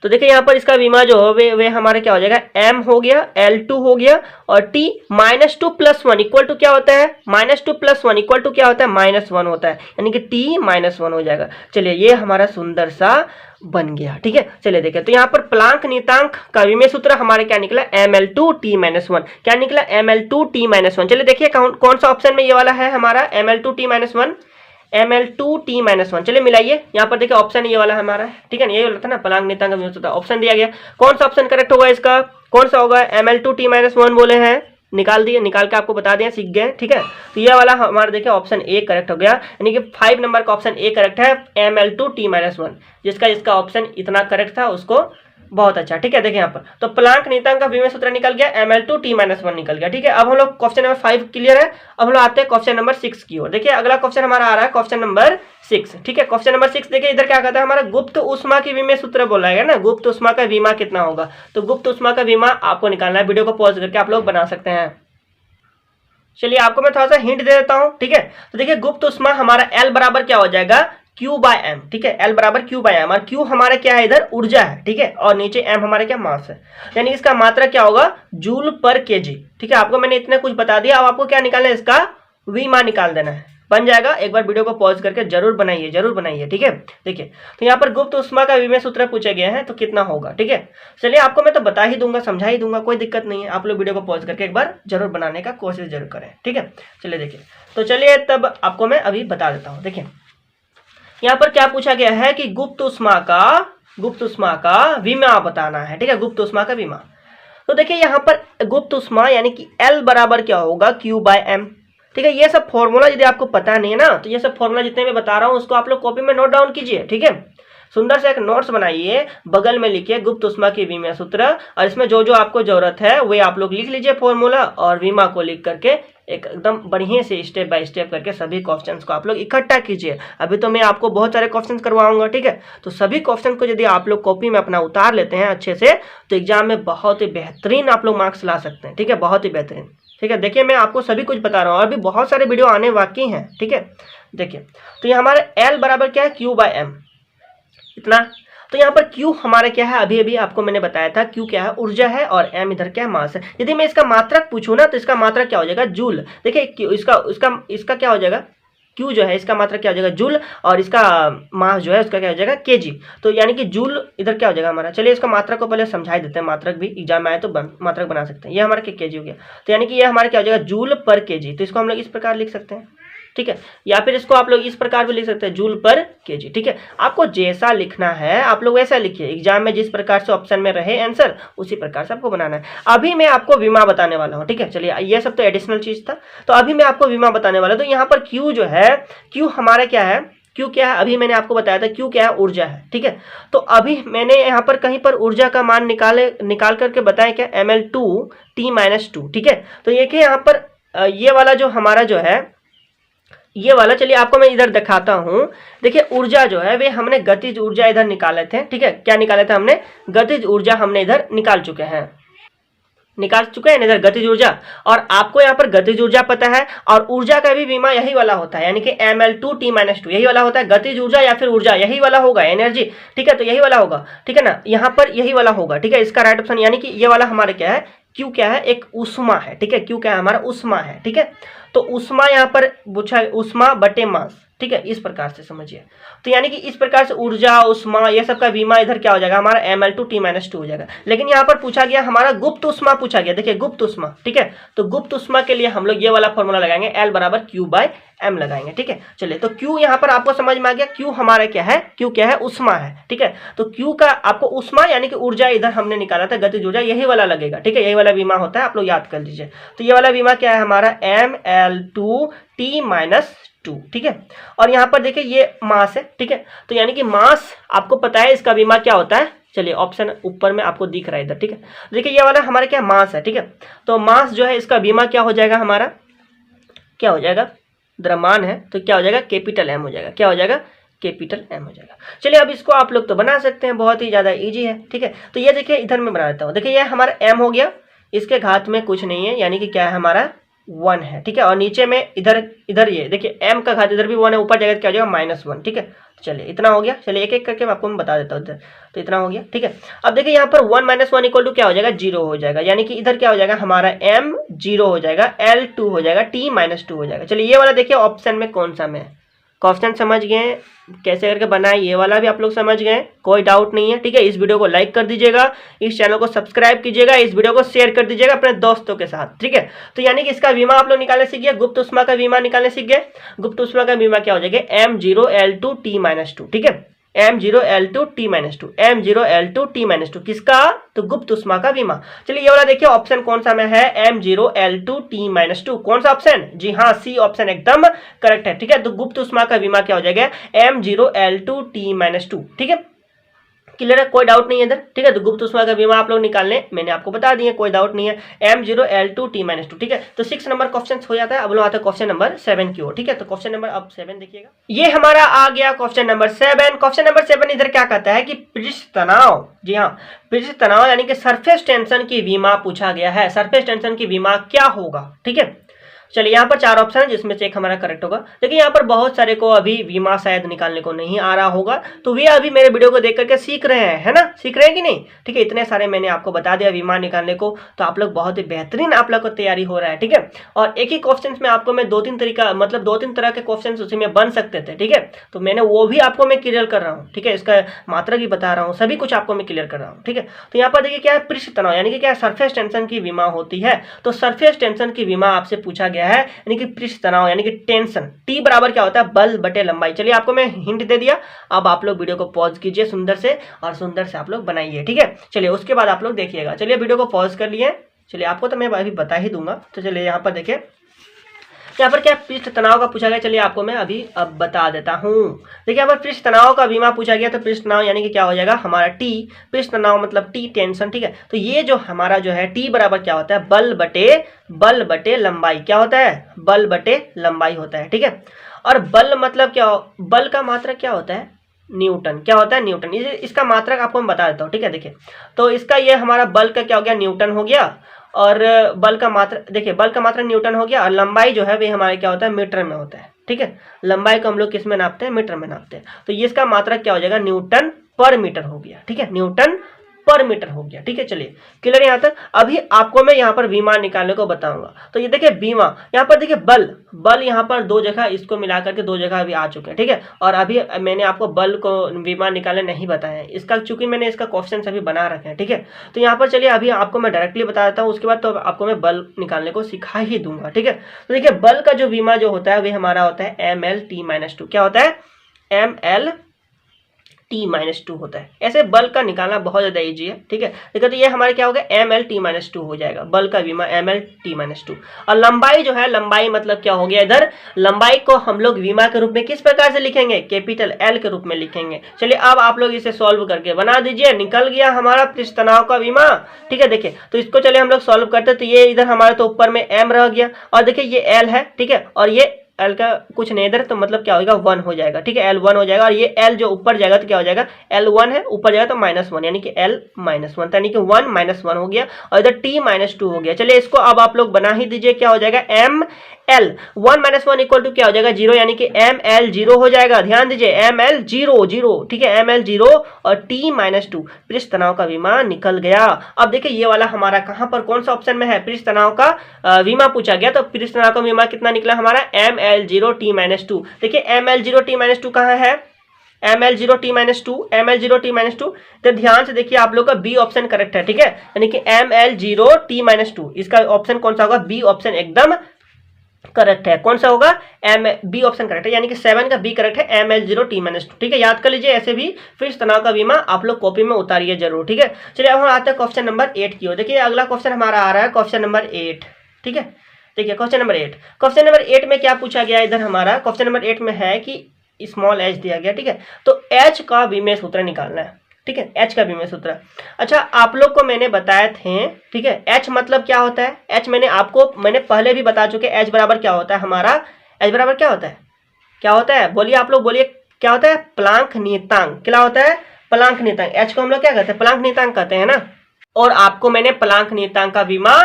तो देखिए यहाँ पर इसका बीमा जो हो वे हमारा क्या हो जाएगा, m हो गया, L2 हो गया, और t -2 + 1 इक्वल टू क्या होता है, -2 + 1 इक्वल टू क्या होता है, -1 होता है, यानी कि T-1 हो जाएगा। चलिए ये हमारा सुंदर सा बन गया, ठीक है। चलिए देखिए, तो यहाँ पर प्लांक नियतांक का विमेय सूत्र हमारे क्या निकला, ml2 T-1, क्या निकला, ml2 T-1। चलिए देखिए कौन सा ऑप्शन में ये वाला है हमारा ml2 T-1, ml2 T-1। चलिए मिलाइए, यहाँ पर देखिए ऑप्शन ये वाला हमारा है, ठीक है ना, ये वाला था ना, प्लांक नियतांक का विमेय सूत्र, ऑप्शन दिया गया। कौन सा ऑप्शन करेक्ट होगा इसका, कौन सा होगा, ml2 T-1 बोले हैं, निकाल दिए, निकाल के आपको बता दिया, सीख गए, ठीक है। तो ये वाला हमारा देखिए ऑप्शन ए करेक्ट हो गया, यानी कि 5 नंबर का ऑप्शन ए करेक्ट है, ml2 T-1। जिसका ऑप्शन इतना करेक्ट था उसको बहुत अच्छा, ठीक है। देखिए यहाँ पर तो प्लांक नियतांक का विमेय सूत्र निकल गया, ml2 T-1 निकल गया, ठीक है। अब हम लोग क्वेश्चन नंबर 5 क्लियर है। अब हम लोग आते हैं क्वेश्चन नंबर 6 की ओर। देखिए अगला क्वेश्चन हमारा आ रहा है क्वेश्चन नंबर 6, ठीक है। क्वेश्चन नंबर 6 देखिए, इधर क्या कहता है हमारा, गुप्त उष्मा की विमेय सूत्र बोला है ना, गुप्त उष्मा का विमा कितना होगा। तो गुप्त उष्मा का विमा आपको निकालना है, वीडियो को पॉज करके आप लोग बना सकते हैं। चलिए आपको मैं थोड़ा सा हिंट दे देता हूं, ठीक है। तो देखिए गुप्त उष्मा हमारा L बराबर क्या हो जाएगा, Q/m, ठीक है। L बराबर Q/m, और Q हमारा क्या है, इधर ऊर्जा है, ठीक है, और नीचे m हमारे क्या, मास है, यानी इसका मात्रा क्या होगा, जूल पर केजी, ठीक है। आपको मैंने इतना कुछ बता दिया, अब आपको क्या निकालना है, इसका विमा निकाल देना है, बन जाएगा। एक बार वीडियो को पॉज करके जरूर बनाइए, ठीक है। देखिए तो यहाँ पर गुप्त उष्मा का विमेय सूत्र पूछे गए हैं, तो कितना होगा, ठीक है। चलिए आपको मैं तो बता ही दूंगा, समझा ही दूंगा, कोई दिक्कत नहीं है। आप लोग वीडियो को पॉज करके एक बार जरूर बनाने का कोशिश जरूर करें, ठीक है। चलिए देखिए, तो चलिए तब आपको मैं अभी बता देता हूँ। देखिए यहाँ पर क्या पूछा गया है कि गुप्त उष्मा का विमा बताना है, ठीक है, गुप्त उष्मा का विमा। तो देखिए यहाँ पर गुप्त उष्मा यानी कि L बराबर क्या होगा, Q/m, ठीक है। ये सब फॉर्मूला यदि आपको पता नहीं है ना, तो ये सब फॉर्मूला जितने मैं बता रहा हूँ उसको आप लोग कॉपी में नोट डाउन कीजिए, ठीक है। सुंदर से एक नोट्स बनाइए, बगल में लिखिए गुप्त उष्मा की विमेय सूत्र, और इसमें जो जो आपको जरूरत है वे आप लोग लिख लीजिए फॉर्मूला, और विमा को लिख करके एकदम बढ़िया से स्टेप बाय स्टेप करके सभी क्वेश्चंस को आप लोग इकट्ठा कीजिए। अभी तो मैं आपको बहुत सारे क्वेश्चंस करवाऊंगा, ठीक है। तो सभी क्वेश्चन को यदि आप लोग कॉपी में अपना उतार लेते हैं अच्छे से, तो एग्जाम में बहुत ही बेहतरीन आप लोग मार्क्स ला सकते हैं, ठीक है, बहुत ही बेहतरीन, ठीक है। देखिए मैं आपको सभी कुछ बता रहा हूँ, और भी बहुत सारे वीडियो आने बाकी हैं, ठीक है। देखिए तो ये हमारा L बराबर क्या है, Q/m, इतना। तो यहाँ पर Q हमारा क्या है, अभी आपको मैंने बताया था, Q क्या है, ऊर्जा है, और m इधर क्या है, मास है। यदि मैं इसका मात्रक पूछूं ना, तो इसका मात्रक क्या हो जाएगा, जूल। देखिए इसका क्या हो जाएगा, Q जो है इसका मात्रक क्या हो जाएगा, जूल, और इसका मास जो है उसका क्या हो जाएगा, kg। तो यानी कि जूल इधर क्या हो जाएगा हमारा। चलिए इसका मात्रक को पहले समझा देते हैं, मात्रक भी एग्जाम में आए तो मात्रक बना सकते हैं। ये हमारा kg हो गया, तो यानी कि ये हमारा क्या हो जाएगा, जूल पर kg। तो इसको हम लोग इस प्रकार लिख सकते हैं, ठीक है, या फिर इसको आप लोग इस प्रकार भी लिख सकते हैं, जूल पर केजी, ठीक है। आपको जैसा लिखना है आप लोग वैसा लिखिए, एग्जाम में जिस प्रकार से ऑप्शन में रहे आंसर उसी प्रकार से आपको बनाना है। अभी मैं आपको विमा बताने वाला हूँ, ठीक है। चलिए ये सब तो एडिशनल चीज था, तो अभी मैं आपको विमा बताने वाला हूँ। तो यहाँ पर Q जो है, Q हमारा क्या है, Q क्या है, अभी मैंने आपको बताया था, Q क्या है, ऊर्जा है, ठीक है। तो अभी मैंने यहाँ पर कहीं पर ऊर्जा का मान निकाल करके बताया क्या, ml2 T-2, ठीक है। तो ये कि यहाँ पर ये वाला जो हमारा जो है, ये वाला, चलिए आपको मैं इधर दिखाता हूं। देखिए ऊर्जा जो है वे हमने गतिज ऊर्जा इधर निकाले थे, ठीक है। क्या निकाले थे हमने, गतिज ऊर्जा हमने इधर निकाल चुके हैं इधर गतिज ऊर्जा। और आपको यहाँ पर गतिज ऊर्जा पता है, और ऊर्जा का भी बीमा यही वाला होता है, यानी कि ml2 T-2 यही वाला होता है। गतिज ऊर्जा या फिर ऊर्जा यही वाला होगा, एनर्जी, ठीक है, तो यही वाला होगा, ठीक है ना, यहाँ पर यही वाला होगा, ठीक है। इसका राइट ऑप्शन, यानी कि ये वाला हमारे क्या है, Q क्या है, एक उष्मा है, ठीक है। Q क्या है हमारा, उष्मा है, ठीक है। तो उष्मा यहाँ पर पूछा, उष्मा बटे मास, ठीक है, इस प्रकार से समझिए। तो यानी कि इस प्रकार से ऊर्जा, उष्मा, ये सब का बीमा इधर क्या हो जाएगा हमारा, ml2 T-2 हो जाएगा। लेकिन यहाँ पर पूछा गया हमारा गुप्त उष्मा पूछा गया, देखिए गुप्त उष्मा, ठीक है। तो गुप्त उष्मा के लिए हम लोग ये वाला फॉर्मूला लगाएंगे, L बराबर Q/m लगाएंगे, ठीक है। चलिए तो Q यहाँ पर आपको समझ में आ गया, Q हमारा क्या है, Q क्या है, उष्मा है, ठीक है। तो Q का आपको उष्मा यानी कि ऊर्जा इधर हमने निकाला था, गतिज ऊर्जा, यही वाला लगेगा, ठीक है, यही वाला बीमा होता है, आप लोग याद कर लीजिए। तो ये वाला बीमा क्या है हमारा, ml2 T-2, ठीक है। और यहाँ पर देखिए ये मास है, ठीक है। तो यानी कि मास आपको पता है इसका बीमा क्या होता है। चलिए ऑप्शन ऊपर में आपको दिख रहा है इधर, ठीक है। देखिए ये वाला हमारा क्या मास है, ठीक है। तो मास जो है इसका बीमा क्या हो जाएगा हमारा, क्या हो जाएगा, द्रव्यमान है तो क्या हो जाएगा, कैपिटल एम हो जाएगा। क्या हो जाएगा, कैपिटल एम हो जाएगा। चलिए अब इसको आप लोग तो बना सकते हैं, बहुत ही ज़्यादा इजी है, ठीक है। तो ये देखिए इधर मैं बना देता हूँ। देखिए ये हमारा एम हो गया, इसके घात में कुछ नहीं है, यानी कि क्या है हमारा 1 है, ठीक है। और नीचे में इधर ये देखिए एम का घात इधर भी 1 है, ऊपर जाएगा तो क्या हो जाएगा -1, ठीक है। चलिए इतना हो गया। चलिए एक एक करके मैं आपको मैं बता देता हूँ इधर। तो इतना हो गया, ठीक है। अब देखिए यहाँ पर 1 - 1 इक्वल टू क्या हो जाएगा, 0 हो जाएगा, यानी कि इधर क्या हो जाएगा हमारा m 0 हो जाएगा, l 2 हो जाएगा, t -2 हो जाएगा। चलिए ये वाला देखिए ऑप्शन में कौन सा में क्वेश्चन समझ गए कैसे करके बनाए, ये वाला भी आप लोग समझ गए, कोई डाउट नहीं है, ठीक है। इस वीडियो को लाइक कर दीजिएगा, इस चैनल को सब्सक्राइब कीजिएगा, इस वीडियो को शेयर कर दीजिएगा अपने दोस्तों के साथ, ठीक है। तो यानी कि इसका विमा आप लोग निकालने सीख गए, गुप्त ऊष्मा का विमा निकालने सीख गए। गुप्त ऊष्मा का विमा क्या हो जाएगा, m0 l2 t -2, ठीक है। m0 l2 t -2, m0 l2 t -2 किसका, तो गुप्त ऊष्मा का विमा। चलिए ये वाला देखिए ऑप्शन कौन सा में है, m0 l2 t -2, कौन सा ऑप्शन, जी हाँ सी ऑप्शन एकदम करेक्ट है, ठीक है। तो गुप्त ऊष्मा का विमा क्या हो जाएगा, m0 l2 t -2, ठीक है। क्लियर है, कोई डाउट नहीं है इधर, ठीक है। तो गुप्त ऊष्मा का विमा आप लोग निकालने मैंने आपको बता दिए, कोई डाउट नहीं है, m0 l2 t -2, ठीक है। तो 6 नंबर क्वेश्चन हो जाता है। अब लोग आता है क्वेश्चन नंबर 7 की ओर, ठीक है। तो क्वेश्चन नंबर अब 7 देखिएगा, ये हमारा आ गया क्वेश्चन नंबर 7। क्वेश्चन नंबर 7 इधर क्या कहता है कि पृष्ठ तनाव, जी हाँ पृष्ठ तनाव यानी कि सरफेस टेंशन की विमा पूछा गया है। सरफेस टेंशन की विमा क्या होगा, ठीक है। चलिए यहाँ पर 4 ऑप्शन है जिसमें से एक हमारा करेक्ट होगा। देखिए यहाँ पर बहुत सारे को अभी विमा शायद निकालने को नहीं आ रहा होगा, तो वे अभी मेरे वीडियो को देख करके सीख रहे हैं, है ना, सीख रहे हैं कि नहीं, ठीक है। इतने सारे मैंने आपको बता दिया विमा निकालने को, तो आप लोग बहुत ही बेहतरीन आप लोग को तैयारी हो रहा है, ठीक है। और एक ही क्वेश्चन में आपको मैं 2-3 तरीका मतलब 2-3 तरह के क्वेश्चन उसी में बन सकते थे, ठीक है। तो मैंने वो भी आपको मैं क्लियर कर रहा हूँ, ठीक है। इसका मात्रा भी बता रहा हूँ, सभी कुछ आपको मैं क्लियर कर रहा हूँ, ठीक है। तो यहाँ पर देखिए क्या है, पृष्ठ तनाव यानी कि क्या सरफेस टेंशन की बीमा होती है। तो सरफेस टेंशन की बीमा आपसे पूछा गया है, यानी कि पृष्ठ तनाव यानी कि टेंशन, टी बराबर क्या होता है, बल बटे लंबाई। चलिए आपको मैं हिंट दे दिया, अब आप लोग वीडियो को पॉज कीजिए सुंदर से, और सुंदर से आप लोग बनाइए, ठीक है। चलिए उसके बाद आप लोग देखिएगा। चलिए वीडियो को पॉज कर लिए, चलिए आपको तो मैं अभी बता ही दूंगा। तो चलिए यहाँ पर देखिए, यहाँ पर क्या पृष्ठ तनाव का पूछा गया, चलिए आपको मैं अभी अब बता देता हूँ। देखिए यहाँ पर पृष्ठ तनाव का बीमा पूछा गया, तो पृष्ठ तनाव यानी कि क्या हो जाएगा हमारा टी, पृष्ठ तनाव मतलब टी टेंशन, ठीक है। तो ये जो हमारा जो है टी बराबर क्या होता है, बल बटे लंबाई, क्या होता है, बल बटे लंबाई होता है, ठीक है। और बल मतलब क्या, बल का मात्रक क्या होता है, न्यूटन, क्या होता है, न्यूटन। इसका मात्रक आपको मैं बता देता हूँ, ठीक है। देखिए तो इसका ये हमारा बल का क्या हो गया, न्यूटन हो गया, और बल का मात्रा देखिए बल का मात्रा न्यूटन हो गया, और लंबाई जो है वे हमारे क्या होता है, मीटर में होता है, ठीक है। लंबाई को हम लोग किस में नापते हैं, मीटर में नापते हैं। तो ये इसका मात्रक क्या हो जाएगा, न्यूटन पर मीटर हो गया, ठीक है, न्यूटन पर मीटर हो गया, ठीक है। चलिए क्लियर यहाँ तक। अभी आपको मैं यहाँ पर विमा निकालने को बताऊंगा। तो ये देखिए विमा, यहाँ पर देखिए बल यहाँ पर 2 जगह इसको मिला करके 2 जगह अभी आ चुके हैं, ठीक है। और अभी मैंने आपको बल को विमा निकालने नहीं बताया है, इसका चूंकि मैंने इसका क्वेश्चन अभी बना रखे हैं, ठीक है। तो यहाँ पर चलिए अभी आपको मैं डायरेक्टली बता देता हूँ, उसके बाद तो आपको मैं बल निकालने को सिखा ही दूंगा, ठीक है। तो देखिए बल का जो विमा जो होता है वह हमारा होता है ml/t-2, क्या होता है, ml/t-2 होता है। ऐसे बल का निकालना बहुत ज़्यादा इजी है, ठीक है। देखिए तो ये हमारे क्या हो गया, ml/t-2 हो जाएगा, बल का विमा ml/t-2। और लंबाई जो है, लंबाई मतलब क्या हो गया, इधर लंबाई को हम लोग विमा के रूप में किस प्रकार से लिखेंगे, कैपिटल L के रूप में लिखेंगे। चलिए अब आप लोग इसे सॉल्व करके बना दीजिए, निकल गया हमारा पृष्ठ तनाव का विमा, ठीक है। देखिए तो इसको चलिए हम लोग सॉल्व करते, तो ये इधर हमारे तो ऊपर में m रह गया, और देखिए ये L है, ठीक है, और ये L का कुछ नहीं इधर, तो मतलब क्या होगा 1 हो जाएगा, ठीक है, L 1 हो जाएगा। और ये L जो ऊपर जाएगा तो क्या हो जाएगा, L 1 है, ऊपर जाएगा तो -1 यानी कि L -1, यानी कि 1 -1 हो गया, और इधर T -2 हो गया। चलिए इसको अब आप लोग बना ही दीजिए, क्या हो जाएगा, ML 1 - 1 इक्वल टू क्या हो जाएगा, 0, यानी कि ML 0 हो जाएगा। ध्यान दीजिए ML 0, ठीक है, ML 0 और T -2, पृष्ठ तनाव का विमा निकल गया। अब देखिए ये वाला हमारा कहाँ पर कौन सा ऑप्शन में है, पृष्ठ तनाव का विमा पूछा गया, तो पृष्ठ तनाव का विमा कितना निकला हमारा, ML0 T -2। देखिए ML0 T -2 कहाँ है, ML0 T -2, ML0 T -2, तो ध्यान से देखिए आप लोग का बी ऑप्शन करेक्ट है, ठीक है, यानी कि ML0 T -2, इसका ऑप्शन कौन सा होगा, बी ऑप्शन एकदम करेक्ट है। कौन सा होगा, बी ऑप्शन करेक्ट है, यानी कि 7 का बी करेक्ट है, ML0 T -2, ठीक है। याद कर लीजिए, ऐसे भी पृष्ठ तनाव का बीमा आप लोग कॉपी में उतारिए जरूर, ठीक है। चलिए अब हम आते हैं क्वेश्चन नंबर 8 की ओर। देखिए अगला क्वेश्चन हमारा आ रहा है क्वेश्चन नंबर 8, ठीक है। देखिए क्वेश्चन नंबर 8 में क्या पूछा गया, इधर हमारा क्वेश्चन नंबर 8 में है कि स्मॉल h दिया गया, ठीक है। तो h का विमेय सूत्र निकालना है। ठीक है, एच का बीमा सूत्र। अच्छा, आप लोग को मैंने बताए थे, ठीक है, एच मतलब क्या होता है। एच मैंने पहले भी बता चुके, एच बराबर क्या होता है हमारा, एच बराबर क्या होता है, क्या होता है, बोलिए आप लोग, बोलिए क्या होता है, प्लांक नियतांक। क्या होता है, प्लांक नियतांक। एच को हम लोग क्या कहते हैं, प्लांक नियतांक कहते हैं ना। और आपको मैंने प्लांक नियतांक का बीमा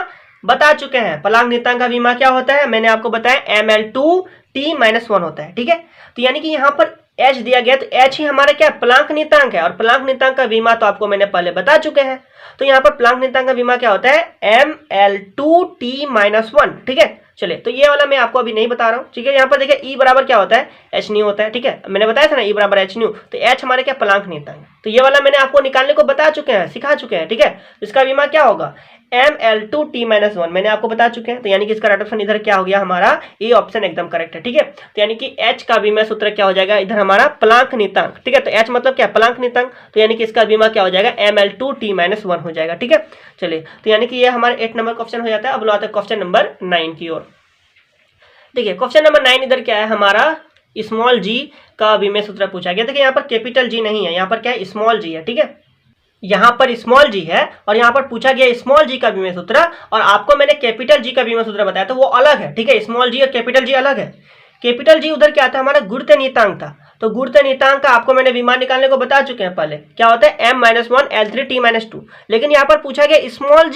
बता चुके हैं। प्लांक नियतांक का बीमा क्या होता है, मैंने आपको बताया ml2t-1 होता है, ठीक है। तो यानी कि यहाँ पर एच दिया गया, तो एच ही हमारा क्या प्लांक नियतांक है, और प्लांक नियतांक का बीमा तो आपको मैंने पहले बता चुके हैं। तो यहाँ पर प्लांक नियतांक का बीमा क्या होता है, ml2t-1, ठीक है। चलिए, तो ये वाला मैं आपको अभी नहीं बता रहा हूँ, ठीक है। यहाँ पर देखिए ई बराबर क्या होता है, एच न्यू होता है, ठीक है। मैंने बताया था ना ई बराबर एच न्यू, तो एच हमारे क्या प्लांक नियतांक। तो ये वाला मैंने आपको निकालने को बता चुके हैं, सिखा चुके हैं, ठीक है। इसका बीमा क्या होगा, ml2t-1 मैंने आपको बता चुके हैं। तो यानी कि इसका राइट ऑप्शन इधर क्या हो गया हमारा, ये ऑप्शन एकदम करेक्ट है, ठीक है। तो यानी कि एच का बीमा सूत्र क्या हो जाएगा इधर हमारा, प्लांक नियतांक, ठीक है। तो एच मतलब क्या, प्लांक नियतांक। तो यानी कि इसका बीमा क्या हो जाएगा, ml2t-1 हो जाएगा, ठीक है। चलिए, तो यानी कि ये हमारा 8 नंबर क्वेश्चन हो जाता है। अब आते हैं क्वेश्चन नंबर 9 की ओर। देखिए, क्वेश्चन नंबर 9 इधर क्या है हमारा, स्मॉल जी का बीमा सूत्र पूछा गया। देखिए, यहाँ पर कैपिटल जी नहीं है, यहाँ पर क्या है, स्मॉल जी है, ठीक है। यहाँ पर स्मॉल जी है और यहाँ पर पूछा गया स्मॉल जी का बीमा सूत्र, और आपको मैंने कैपिटल जी का बीमा सूत्र बताया, तो वो अलग है, ठीक है। स्मॉल जी और कैपिटल जी अलग है। कैपिटल जी उधर क्या था हमारा, गुरुत्व नियतांक था। तो गुरुत्व नियतांक का आपको मैंने बीमा निकालने को बता चुके हैं पहले, क्या होता है m-1l3t-2। लेकिन यहाँ पर पूछा गया स्मॉल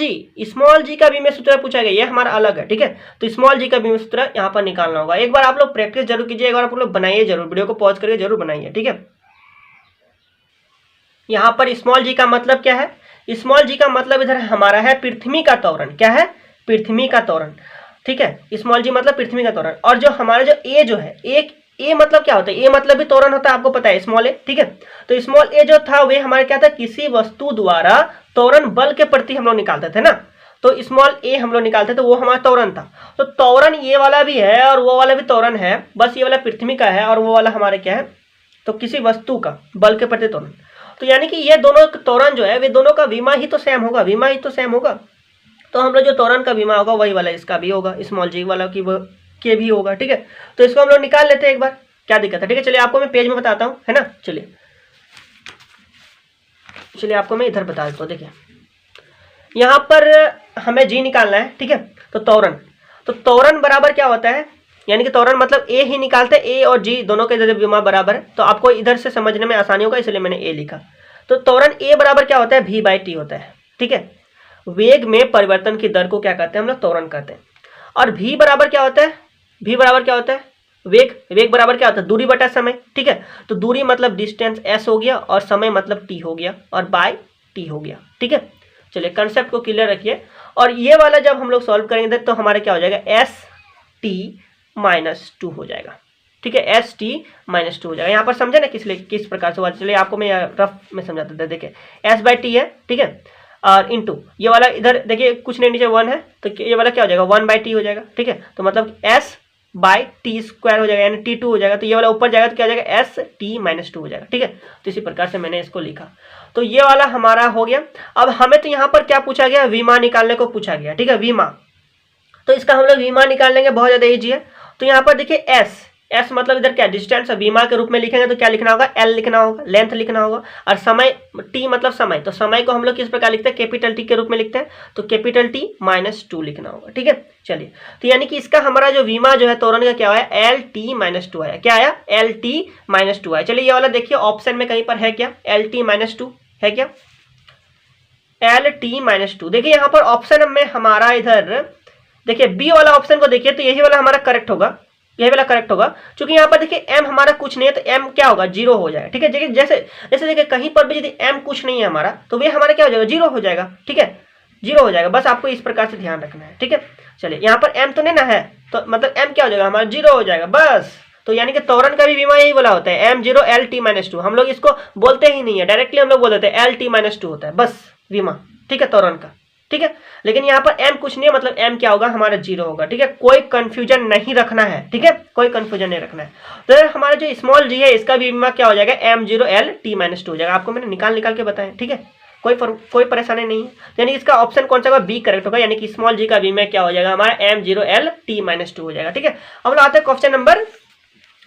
जी का बीमा सूत्र पूछा गया, ये हमारा अलग है, ठीक है। तो स्मॉल जी का बीमा सूत्र यहाँ पर निकालना होगा। एक बार आप लोग प्रैक्टिस जरूर कीजिए, एक बार आप लोग बनाइए जरूर, वीडियो को पॉज करके जरूर बनाइए, ठीक है। यहाँ पर स्मॉल जी का मतलब क्या है, स्मॉल जी का मतलब इधर हमारा है पृथ्वी का त्वरण। क्या है, पृथ्वी का त्वरण, ठीक है। स्मॉल जी मतलब पृथ्वी का त्वरण। और जो हमारा जो ए जो है, एक ए मतलब क्या होता है, ए मतलब भी त्वरण होता है, आपको पता है, स्मॉल ए, ठीक है। तो स्मॉल ए जो था वे हमारे क्या था, किसी वस्तु द्वारा त्वरण बल के प्रति हम लोग निकालते थे ना। तो स्मॉल ए हम लोग निकालते थे, वो हमारा त्वरण था। तो त्वरण ये वाला भी है और वो वाला भी त्वरण है, बस ये वाला पृथ्वी का है और वो वाला हमारे क्या है, तो किसी वस्तु का बल के प्रति त्वरण। तो यानी कि ये दोनों त्वरण जो है, वे दोनों का बीमा ही तो सेम होगा, बीमा ही तो सेम होगा। तो हम लोग जो त्वरण का बीमा होगा वही वाला इसका भी होगा, स्मॉल जी वाला की के भी होगा, ठीक है। तो इसको हम लोग निकाल लेते हैं एक बार, क्या दिक्कत है, ठीक है। चलिए आपको मैं पेज में बताता हूँ, है ना। चलिए आपको मैं इधर बता देता हूँ। देखिए, यहाँ पर हमें जी निकालना है, ठीक है। तो त्वरण बराबर क्या होता है, यानी कि त्वरण मतलब ए ही निकालते हैं, ए और जी दोनों के इधर बीमा बराबर है। तो आपको इधर से समझने में आसानी होगा, इसलिए मैंने ए लिखा। तो त्वरण ए बराबर क्या होता है, v/t होता है, ठीक है। वेग में परिवर्तन की दर को क्या कहते हैं हम लोग, त्वरण कहते हैं। और v बराबर क्या होता है, v बराबर क्या होता है, वेग बराबर क्या होता है, दूरी बटा समय, ठीक है। तो दूरी मतलब डिस्टेंस s हो गया, और समय मतलब t हो गया, और बाय t हो गया, ठीक है। चलिए कंसेप्ट को क्लियर रखिए। और ये वाला जब हम लोग सॉल्व करेंगे तो हमारे क्या हो जाएगा, st-2 हो जाएगा, ठीक है। st-2 हो जाएगा। यहाँ पर समझे ना किस प्रकार से हुआ। चलिए आपको मैं रफ में समझाता था। देखिए s/t है, ठीक है, और इंटू ये वाला इधर देखिए कुछ नहीं, नीचे 1 है, तो ये वाला क्या हो जाएगा, 1/t हो जाएगा, ठीक है। तो मतलब s/t² हो जाएगा, यानी t2 हो जाएगा। तो ये वाला ऊपर जाएगा तो क्या हो जाएगा, st-2 हो जाएगा, ठीक है। तो इसी प्रकार से मैंने इसको लिखा। तो ये वाला हमारा हो गया। अब हमें तो यहाँ पर क्या पूछा गया, विमा निकालने को पूछा गया, ठीक है, विमा। तो इसका हम लोग विमा निकाल लेंगे, बहुत ज़्यादा ईजी है। तो यहाँ पर देखिए एस मतलब इधर क्या, डिस्टेंस। विमा के रूप में लिखेंगे तो क्या लिखना होगा, एल लिखना होगा, लेंथ लिखना होगा। और समय, टी मतलब समय, तो समय को हम लोग किस प्रकार लिखते हैं, कैपिटल टी के रूप में लिखते हैं। तो कैपिटल T-2 लिखना होगा, ठीक है। चलिए, तो यानी कि इसका हमारा जो विमा जो है त्वरण का क्या आया, L-T-2 आया। क्या आया, L-T-2 आया। चलिए ये वाला देखिए ऑप्शन में कहीं पर है क्या, L-T-2 है क्या, L-T-2। देखिए यहाँ पर ऑप्शन में हमारा इधर देखिए बी वाला ऑप्शन को देखिए, तो यही वाला हमारा करेक्ट होगा, यही वाला करेक्ट होगा। क्योंकि यहाँ पर देखिए m हमारा कुछ नहीं है, तो m क्या होगा, 0 हो जाएगा, ठीक है। जैसे देखिए कहीं पर भी यदि m कुछ नहीं है हमारा, तो वे हमारा क्या हो जाएगा, 0 हो जाएगा, ठीक है, 0 हो जाएगा। बस आपको इस प्रकार से ध्यान रखना है, ठीक है। चलिए यहाँ पर m तो नहीं ना है, तो मतलब m क्या हो जाएगा हमारा, 0 हो जाएगा बस। तो यानी कि त्वरण का भी बीमा यही वाला होता है, m0 L-T-2। हम लोग इसको बोलते ही नहीं है, डायरेक्टली हम लोग बोल देते हैं L-T-2 होता है बस बीमा, ठीक है, त्वरण का, ठीक है। लेकिन यहाँ पर m कुछ नहीं है, मतलब m क्या होगा हमारा, 0 होगा, ठीक है। कोई कंफ्यूजन नहीं रखना है, ठीक है, कोई कंफ्यूजन नहीं रखना है। तो हमारा जो स्मॉल जी है इसका भी बीमा क्या हो जाएगा, m0 L-T-2 हो जाएगा। आपको मैंने निकाल के बताया, ठीक है, कोई परेशानी नहीं है। यानी इसका ऑप्शन कौन सा होगा, बी करेक्ट होगा। यानी कि स्मॉल जी का बीमा क्या हो जाएगा हमारा, m0 L-T-2 हो जाएगा, ठीक है। अब आते हैं क्वेश्चन नंबर,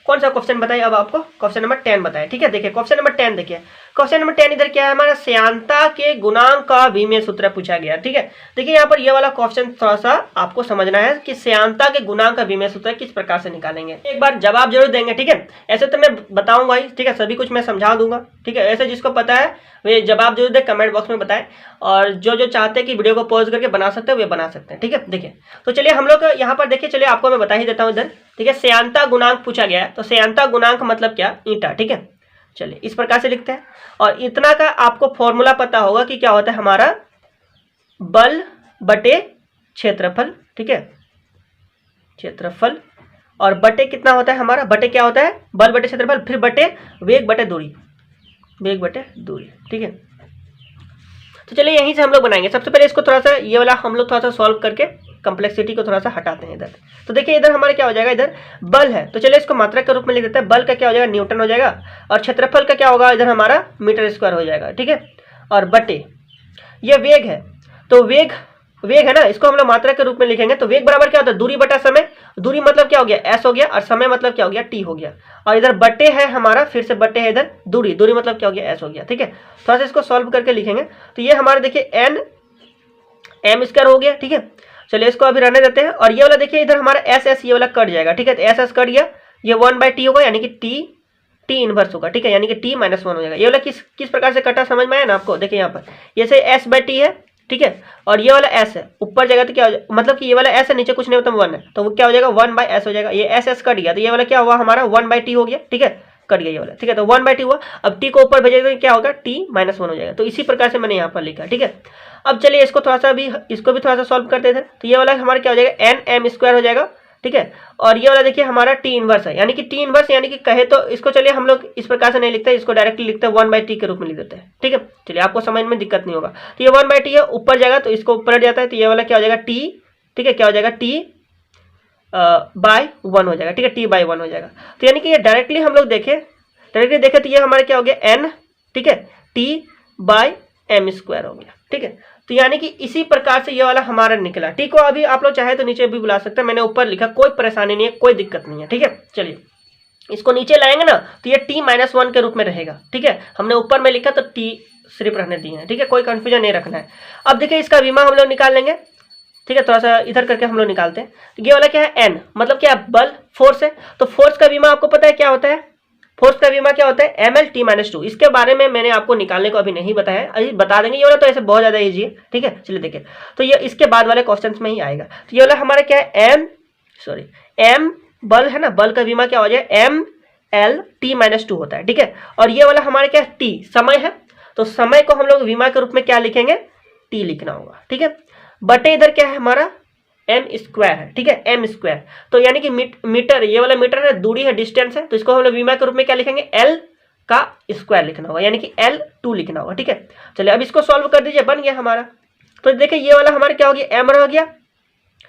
कौन सा क्वेश्चन बताइए अब आपको, क्वेश्चन नंबर 10 बताए, ठीक है। देखिए क्वेश्चन नंबर 10 देखिए, क्वेश्चन नंबर 10 इधर क्या है हमारा, श्यानता के गुणांक का विमेय सूत्र पूछा गया। ठीक है, देखिए यहाँ पर ये वाला क्वेश्चन थोड़ा सा आपको समझना है कि श्यानता के गुणांक का विमेय सूत्र किस प्रकार से निकालेंगे। एक बार जवाब जरूर देंगे। ठीक है, ऐसे तो मैं बताऊंगा ही, ठीक है, सभी कुछ मैं समझा दूंगा। ठीक है, ऐसे जिसको पता है वे जवाब जरूर दे, कमेंट बॉक्स में बताएं, और जो जो चाहते हैं कि वीडियो को पॉज करके बना सकते हैं वे बना सकते हैं। ठीक है, देखिए तो चलिए हम लोग यहाँ पर देखिए, चलिए आपको मैं बता ही देता हूँ इधर। ठीक है, श्यानता गुणांक पूछा गया है, तो श्यानता गुणांक मतलब क्या, ईटा। ठीक है, चलिए इस प्रकार से लिखते हैं, और इतना का आपको फॉर्मूला पता होगा कि क्या होता है हमारा, बल बटे क्षेत्रफल। ठीक है, क्षेत्रफल और बटे कितना होता है हमारा, बटे क्या होता है, बल बटे क्षेत्रफल, फिर बटे वेग बटे दूरी, वेग बटे दूरी। ठीक है, तो चलिए यहीं से हम लोग बनाएंगे। सबसे पहले इसको थोड़ा सा ये वाला हम लोग थोड़ा सा सॉल्व करके कम्प्लेक्सिटी को थोड़ा सा हटाते हैं इधर। तो देखिए इधर हमारे क्या हो जाएगा, इधर बल है तो चलिए इसको मात्रा के रूप में लिख देते हैं। बल का क्या हो जाएगा, न्यूटन हो जाएगा, और क्षेत्रफल का क्या होगा इधर हमारा, मीटर स्क्वायर हो जाएगा। ठीक है, और बटे ये वेग है, तो वेग है ना, इसको हम लोग मात्रा के रूप में लिखेंगे। तो वेग बराबर क्या होता है, दूरी बटा समय, दूरी मतलब क्या हो गया, एस हो गया, और समय मतलब क्या हो गया, टी हो गया, और इधर बटे है हमारा, फिर से बटे है इधर दूरी, दूरी मतलब क्या हो गया, एस हो गया। ठीक है, थोड़ा सा इसको सॉल्व करके लिखेंगे। तो ये हमारे देखिए एन एम स्क्वायर हो गया। ठीक है, चलिए इसको अभी रहने देते हैं, और ये वाला देखिए इधर हमारा एस ये वाला कट जाएगा। ठीक है, तो एस कट गया, ये 1/t होगा, यानी कि टी इनवर्स होगा। ठीक है, यानी कि t-1 हो जाएगा। ये वाला किस प्रकार से कटा समझ में आया ना आपको, देखिए यहाँ पर ये से s/t है। ठीक है, और ये वाला s है, ऊपर जाएगा तो क्या हो जाएगा, मतलब कि ये वाला s है, नीचे कुछ नहीं होता 1 है, तो वो क्या हो जाएगा 1/s हो जाएगा। ये s कट गया, तो ये वाला क्या हुआ हमारा 1/t हो गया। ठीक है, कट गया ये वाला। ठीक है, तो 1/t हुआ, अब t को ऊपर भेजेगा तो क्या होगा, t-1 हो जाएगा। तो इसी प्रकार से मैंने यहाँ पर लिखा। ठीक है, अब चलिए इसको थोड़ा सा भी, इसको भी थोड़ा सा सॉल्व करते थे। तो ये वाला हमारा क्या हो जाएगा, nm स्क्वायर हो जाएगा। ठीक है, और ये वाला देखिए हमारा t इनवर्स है, यानी कि t इनवर्स यानी कि कहे तो इसको चलिए हम लोग इस प्रकार से नहीं लिखते, इसको डायरेक्टली लिखते हैं 1/t के रूप में लिख देते हैं। ठीक है, चलिए आपको समझ में दिक्कत नहीं होगा। तो ये 1/t है, ऊपर जाएगा तो इसको ऊपर जाता है, तो ये वाला क्या हो जाएगा t। ठीक है, क्या हो जाएगा t/1 हो जाएगा। ठीक है, t/1 हो जाएगा। तो यानी कि ये डायरेक्टली हम लोग देखें तो ये हमारा क्या हो गया n। ठीक है, t/m स्क्वायर हो गया। ठीक है, तो यानी कि इसी प्रकार से ये वाला हमारा निकला। ठीक है, अभी आप लोग चाहे तो नीचे भी बुला सकते हैं, मैंने ऊपर लिखा, कोई परेशानी नहीं है, कोई दिक्कत नहीं है। ठीक है, चलिए इसको नीचे लाएंगे ना तो ये t-1 के रूप में रहेगा। ठीक है, हमने ऊपर में लिखा तो t सिर्फ रहने दिए हैं। ठीक है, कोई कंफ्यूजन नहीं रखना है। अब देखिए इसका विमा हम लोग निकाल लेंगे। ठीक है, थोड़ा सा इधर करके हम लोग निकालते हैं। तो ये वाला क्या है, n मतलब क्या, बल, फोर्स है, तो फोर्स का विमा आपको पता है क्या होता है, फोर्स का विमा क्या होता है, ml/t-2। इसके बारे में मैंने आपको निकालने को अभी नहीं बताया, अभी बता देंगे। ये वाला तो ऐसे बहुत ज्यादा इजी है। ठीक है, चलिए देखिए, तो ये इसके बाद वाले क्वेश्चंस में ही आएगा। तो ये वाला हमारा क्या है, m बल है ना, बल का विमा क्या हो जाए, ml/t-2 होता है। ठीक है, और ये वाला हमारे क्या है, t समय है, तो समय को हम लोग विमा के रूप में क्या लिखेंगे, t लिखना होगा। ठीक है, बटे इधर क्या है हमारा m स्क्वायर है। ठीक है, m स्क्वायर, तो यानी कि मीटर, ये वाला मीटर है, दूरी है, डिस्टेंस है, तो इसको हम लोग विमा के रूप में क्या लिखेंगे, l का स्क्वायर लिखना होगा, यानी कि L2 लिखना होगा। ठीक है, चलिए अब इसको सॉल्व कर दीजिए, बन गया हमारा। तो देखिए ये वाला हमारा क्या हो गया, m रह गया।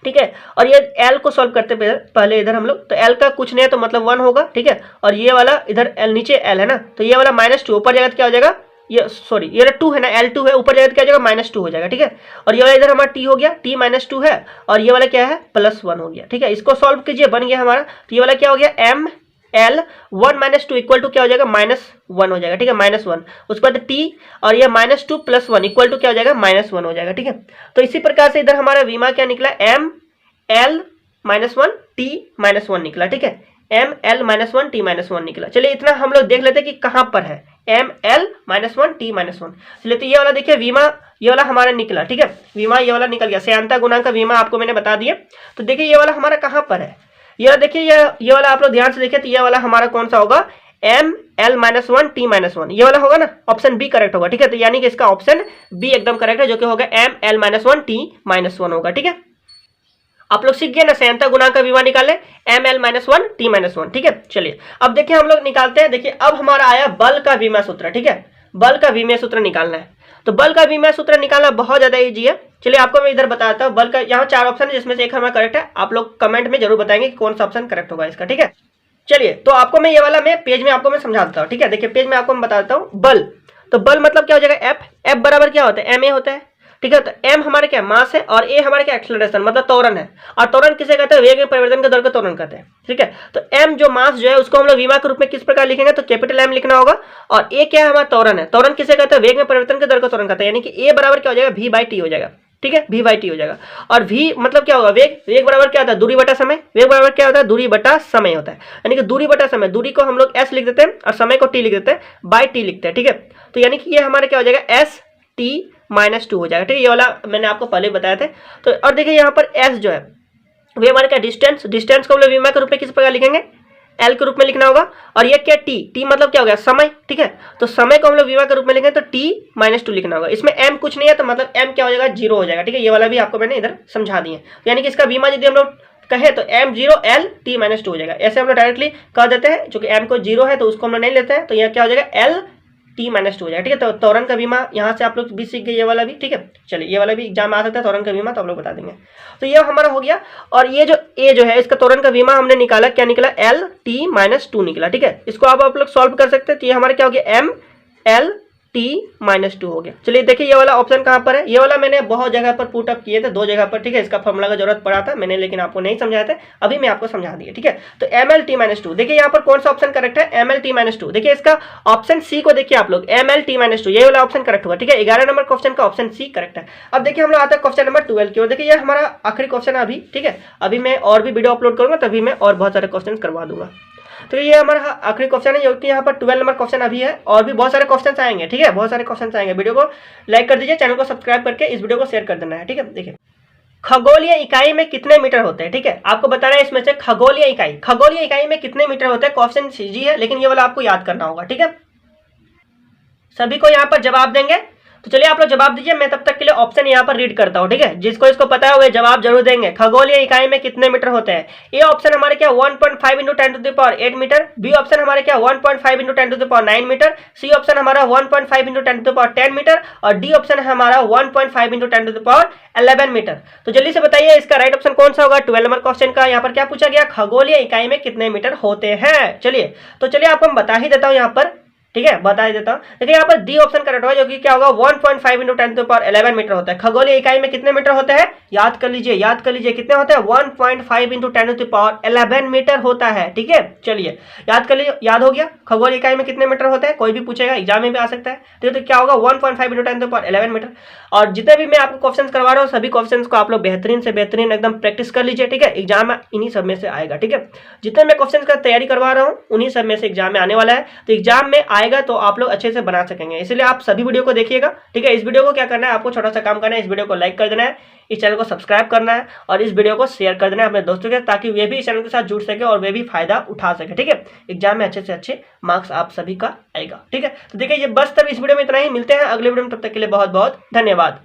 ठीक है, और ये l को सॉल्व करते पहले इधर हम लोग, तो l का कुछ नहीं है तो मतलब 1 होगा। ठीक है, और ये वाला इधर l नीचे l है ना, तो ये वाला -2 ऊपर जाएगा तो क्या हो जाएगा, ये सॉरी ये 2 है ना, L2 है, ऊपर जाएगा तो क्या हो जाएगा, -2 हो जाएगा। ठीक है, और ये वाला इधर हमारा t हो गया, t-2 है, और ये वाला क्या है, +1 हो गया। ठीक है, इसको सॉल्व कीजिए, बन गया हमारा। तो ये वाला क्या हो गया, ml1 - 2 इक्वल टू क्या हो जाएगा, -1 हो जाएगा। ठीक है, -1, उसके बाद t, और ये -2 + 1 इक्वल टू क्या हो जाएगा, -1 हो जाएगा। ठीक है, तो इसी प्रकार से इधर हमारा विमा क्या निकला, ml-1 t-1 निकला। ठीक है, ml-1 t-1 निकला। चलिए इतना हम लोग देख लेते हैं कि कहाँ पर है ml-1 t-1। चलिए तो ये वाला देखिए विमा, ये वाला हमारा निकला। ठीक है, विमा ये वाला निकल गया, श्यानता गुणांक का विमा आपको मैंने बता दिया। तो देखिए ये वाला हमारा कहाँ पर है, ये वाला देखिए, ये वाला आप लोग ध्यान से देखिए, तो ये वाला हमारा कौन सा होगा, ml-1 t-1, ये वाला होगा ना, ऑप्शन बी करेक्ट होगा। ठीक है, तो यानी कि इसका ऑप्शन बी एकदम करेक्ट है, जो कि होगा ml-1 t-1 होगा। ठीक है, आप लोग सीख गए ना, श्यानता गुणांक का विमा निकाले, ml-1 t-1। ठीक है, चलिए अब देखिए हम लोग निकालते हैं। देखिए अब हमारा आया बल का विमा सूत्र। ठीक है, बल का विमेय सूत्र निकालना है, तो बल का विमेय सूत्र निकालना बहुत ज्यादा इजी है। चलिए आपको मैं इधर बताता हूँ, बल का यहाँ 4 ऑप्शन है, जिसमें से एक हमारा करेक्ट है। आप लोग कमेंट में जरूर बताएंगे कि कौन सा ऑप्शन करेक्ट होगा इसका। ठीक है, चलिए तो आपको मैं ये वाला मैं पेज में आपको मैं समझा देता हूँ। ठीक है, देखिए पेज में आपको मैं बता देता हूँ। बल, तो बल मतलब क्या हो जाएगा, एफ बराबर क्या होता है, ma होता है। ठीक है। तो m हमारे क्या मास है और a हमारे क्या एक्सेलरेशन मतलब त्वरण है। और त्वरण किसे कहते हैं, वेग में परिवर्तन के दर को त्वरण कहते हैं, ठीक है। तो m जो मास जो है उसको हम लोग विमा के रूप में किस प्रकार लिखेंगे, तो कैपिटल M लिखना होगा। और a क्या है, हमारा त्वरण है। त्वरण किसे कहते हैं, वेग में परिवर्तन के दर को त्वरण कहते हैं, यानी कि a बराबर क्या हो जाएगा, v/t हो जाएगा, ठीक है, v/t हो जाएगा। और v मतलब क्या होगा, वेग। वेग बराबर क्या होता है, दूरी बटा समय। वेग बराबर क्या होता है, दूरी बटा समय होता है, यानी कि दूरी बटा समय। दूरी को हम लोग s लिख देते हैं और समय को t लिख देते हैं, बाय t लिखते हैं, ठीक है। तो यानी कि ये हमारा क्या हो जाएगा, s t - 2 हो जाएगा, ठीक है। ये वाला मैंने आपको पहले बताया था। तो और देखिए यहाँ पर s जो है वे हमारे क्या डिस्टेंस। डिस्टेंस को हम लोग विमा के रूप में किस प्रकार लिखेंगे, एल के रूप में लिखना होगा। और ये क्या, टी मतलब क्या हो गया, समय, ठीक है। तो समय को हम लोग विमा के रूप में लिखेंगे तो t - 2 लिखना होगा। इसमें m कुछ नहीं है तो मतलब m क्या हो जाएगा, 0 हो जाएगा, ठीक है। ये वाला भी आपको मैंने इधर समझा दिए। यानी कि इसका विमा यदि हम लोग कहे तो m0 l t - 2 हो जाएगा। ऐसे हम लोग डायरेक्टली कह देते हैं, चूंकि m को 0 है तो उसको हम लोग नहीं लेते हैं, तो यह क्या हो जाएगा, l t - 2 हो जाएगा, ठीक है। तो त्वरण का बीमा यहाँ से आप लोग भी सीख गए, ये वाला भी, ठीक है। चलिए ये वाला भी एग्जाम में आ सकता है, त्वरण का बीमा, तो आप लोग बता देंगे। तो ये हमारा हो गया। और ये जो a जो है इसका त्वरण का बीमा हमने निकाला, क्या निकला, l t - 2 निकला, ठीक है। इसको आप लोग सॉल्व कर सकते हैं। तो ये हमारे क्या हो गया, m l t - 2 हो गया। चलिए देखिए ये वाला ऑप्शन कहाँ पर है। ये वाला मैंने बहुत जगह पर पुट अप किए थे, 2 जगह पर, ठीक है। इसका फॉर्मूला का जरूरत पड़ा था मैंने, लेकिन आपको नहीं समझाया था, अभी मैं आपको समझा दिया, ठीक है। तो ml t - 2 देखिए यहाँ पर कौन सा ऑप्शन करेक्ट है, ml t - 2। देखिए इसका ऑप्शन सी को देखिए आप लोग, ml t - 2 ये वाला ऑप्शन करेक्ट हुआ, ठीक है। 11 नंबर क्वेश्चन का ऑप्शन सी करेक्ट है। अब देखिए हम लोग आता है क्वेश्चन नंबर 12 की ओर। देखिए ये हमारा आखिरी क्वेश्चन है अभी, ठीक है। अभी मैं और भी वीडियो अपलोड करूंगा, तभी मैं और बहुत सारे क्वेश्चन करवा दूंगा। तो ये हमारा आखिरी क्वेश्चन है, जो कि यहाँ पर 12 नंबर क्वेश्चन अभी है। और भी बहुत सारे क्वेश्चन आएंगे, ठीक है, बहुत सारे क्वेश्चन आएंगे। वीडियो को लाइक कर दीजिए, चैनल को सब्सक्राइब करके इस वीडियो को शेयर कर देना है, ठीक है। देखिए खगोलीय इकाई में कितने मीटर होते हैं, ठीक है। आपको बताना है इसमें से खगोलीय इकाई में कितने मीटर होते हैं। क्वेश्चन सीजी है, लेकिन ये वाला आपको याद करना होगा, ठीक है। सभी को यहाँ पर जवाब देंगे, तो चलिए आप लोग जवाब दीजिए, मैं तब तक के लिए ऑप्शन यहाँ पर रीड करता हूँ, ठीक है। जिसको इसको पता है वो जवाब जरूर देंगे। खगोलीय इकाई में कितने मीटर होते हैं। ए ऑप्शन हमारे क्या 1.5 × 10⁸ मीटर। बी ऑप्शन हमारे क्या 1.5 × 10⁹ मीटर। सी ऑप्शन हमारा 1.5 × 10⁻10 मीटर। और डी ऑप्शन हमारा 1.5 × 10⁻11 मीटर। तो जल्दी से बताइए इसका राइट ऑप्शन कौन सा होगा। 12 नंबर क्वेश्चन का यहाँ पर क्या पूछा गया, खगोलीय इकाई में कितने मीटर होते हैं। चलिए तो चलिए आपको हम बता ही देता हूँ यहाँ पर, ठीक है, बता ही देता हूँ। देखिए यहाँ पर डी ऑप्शन करेक्ट होगा, जो कि क्या होगा 1.5 × 10⁻11 मीटर होता है। खगोलीय इकाई में कितने मीटर होते हैं, याद कर लीजिए कितने होते हैं, 1.5 × 10⁻11 मीटर होता है, ठीक है। चलिए याद कर लीजिए, याद हो गया खगोलीय इकाई में कितने मीटर होते हैं। कोई भी पूछेगा, एग्जाम में भी आ सकता है, ठीक है। तो क्या होगा 1.5 × 10⁻11 मीटर। और जितने भी मैं आपको क्वेश्चन करवा रहा हूँ, सभी क्वेश्चन को आप लोग बेहतरीन से बेहतरीन एकदम प्रैक्टिस कर लीजिए, ठीक है। एग्जाम में इन्हीं सब में से आएगा, ठीक है। जितने मैं क्वेश्चन का तैयारी करवा रहा हूँ उन्हीं सब में से एग्जाम में आने वाला है। तो एग्जाम में आएगा तो आप लोग अच्छे से बना सकेंगे, इसलिए आप सभी वीडियो को देखिएगा, ठीक है। इस वीडियो को क्या करना है, आपको छोटा सा काम करना है, इस वीडियो को लाइक कर देना है, इस चैनल को सब्सक्राइब करना है और इस वीडियो को शेयर कर देना है अपने दोस्तों के, ताकि वे भी इस चैनल के साथ जुड़ सके और वे भी फायदा उठा सके, ठीक है। एग्जाम में अच्छे से अच्छे मार्क्स आप सभी का आएगा, ठीक है। तो देखिए ये बस तब इस वीडियो में इतना ही, मिलते हैं अगले वीडियो में, तब तक के लिए बहुत बहुत धन्यवाद।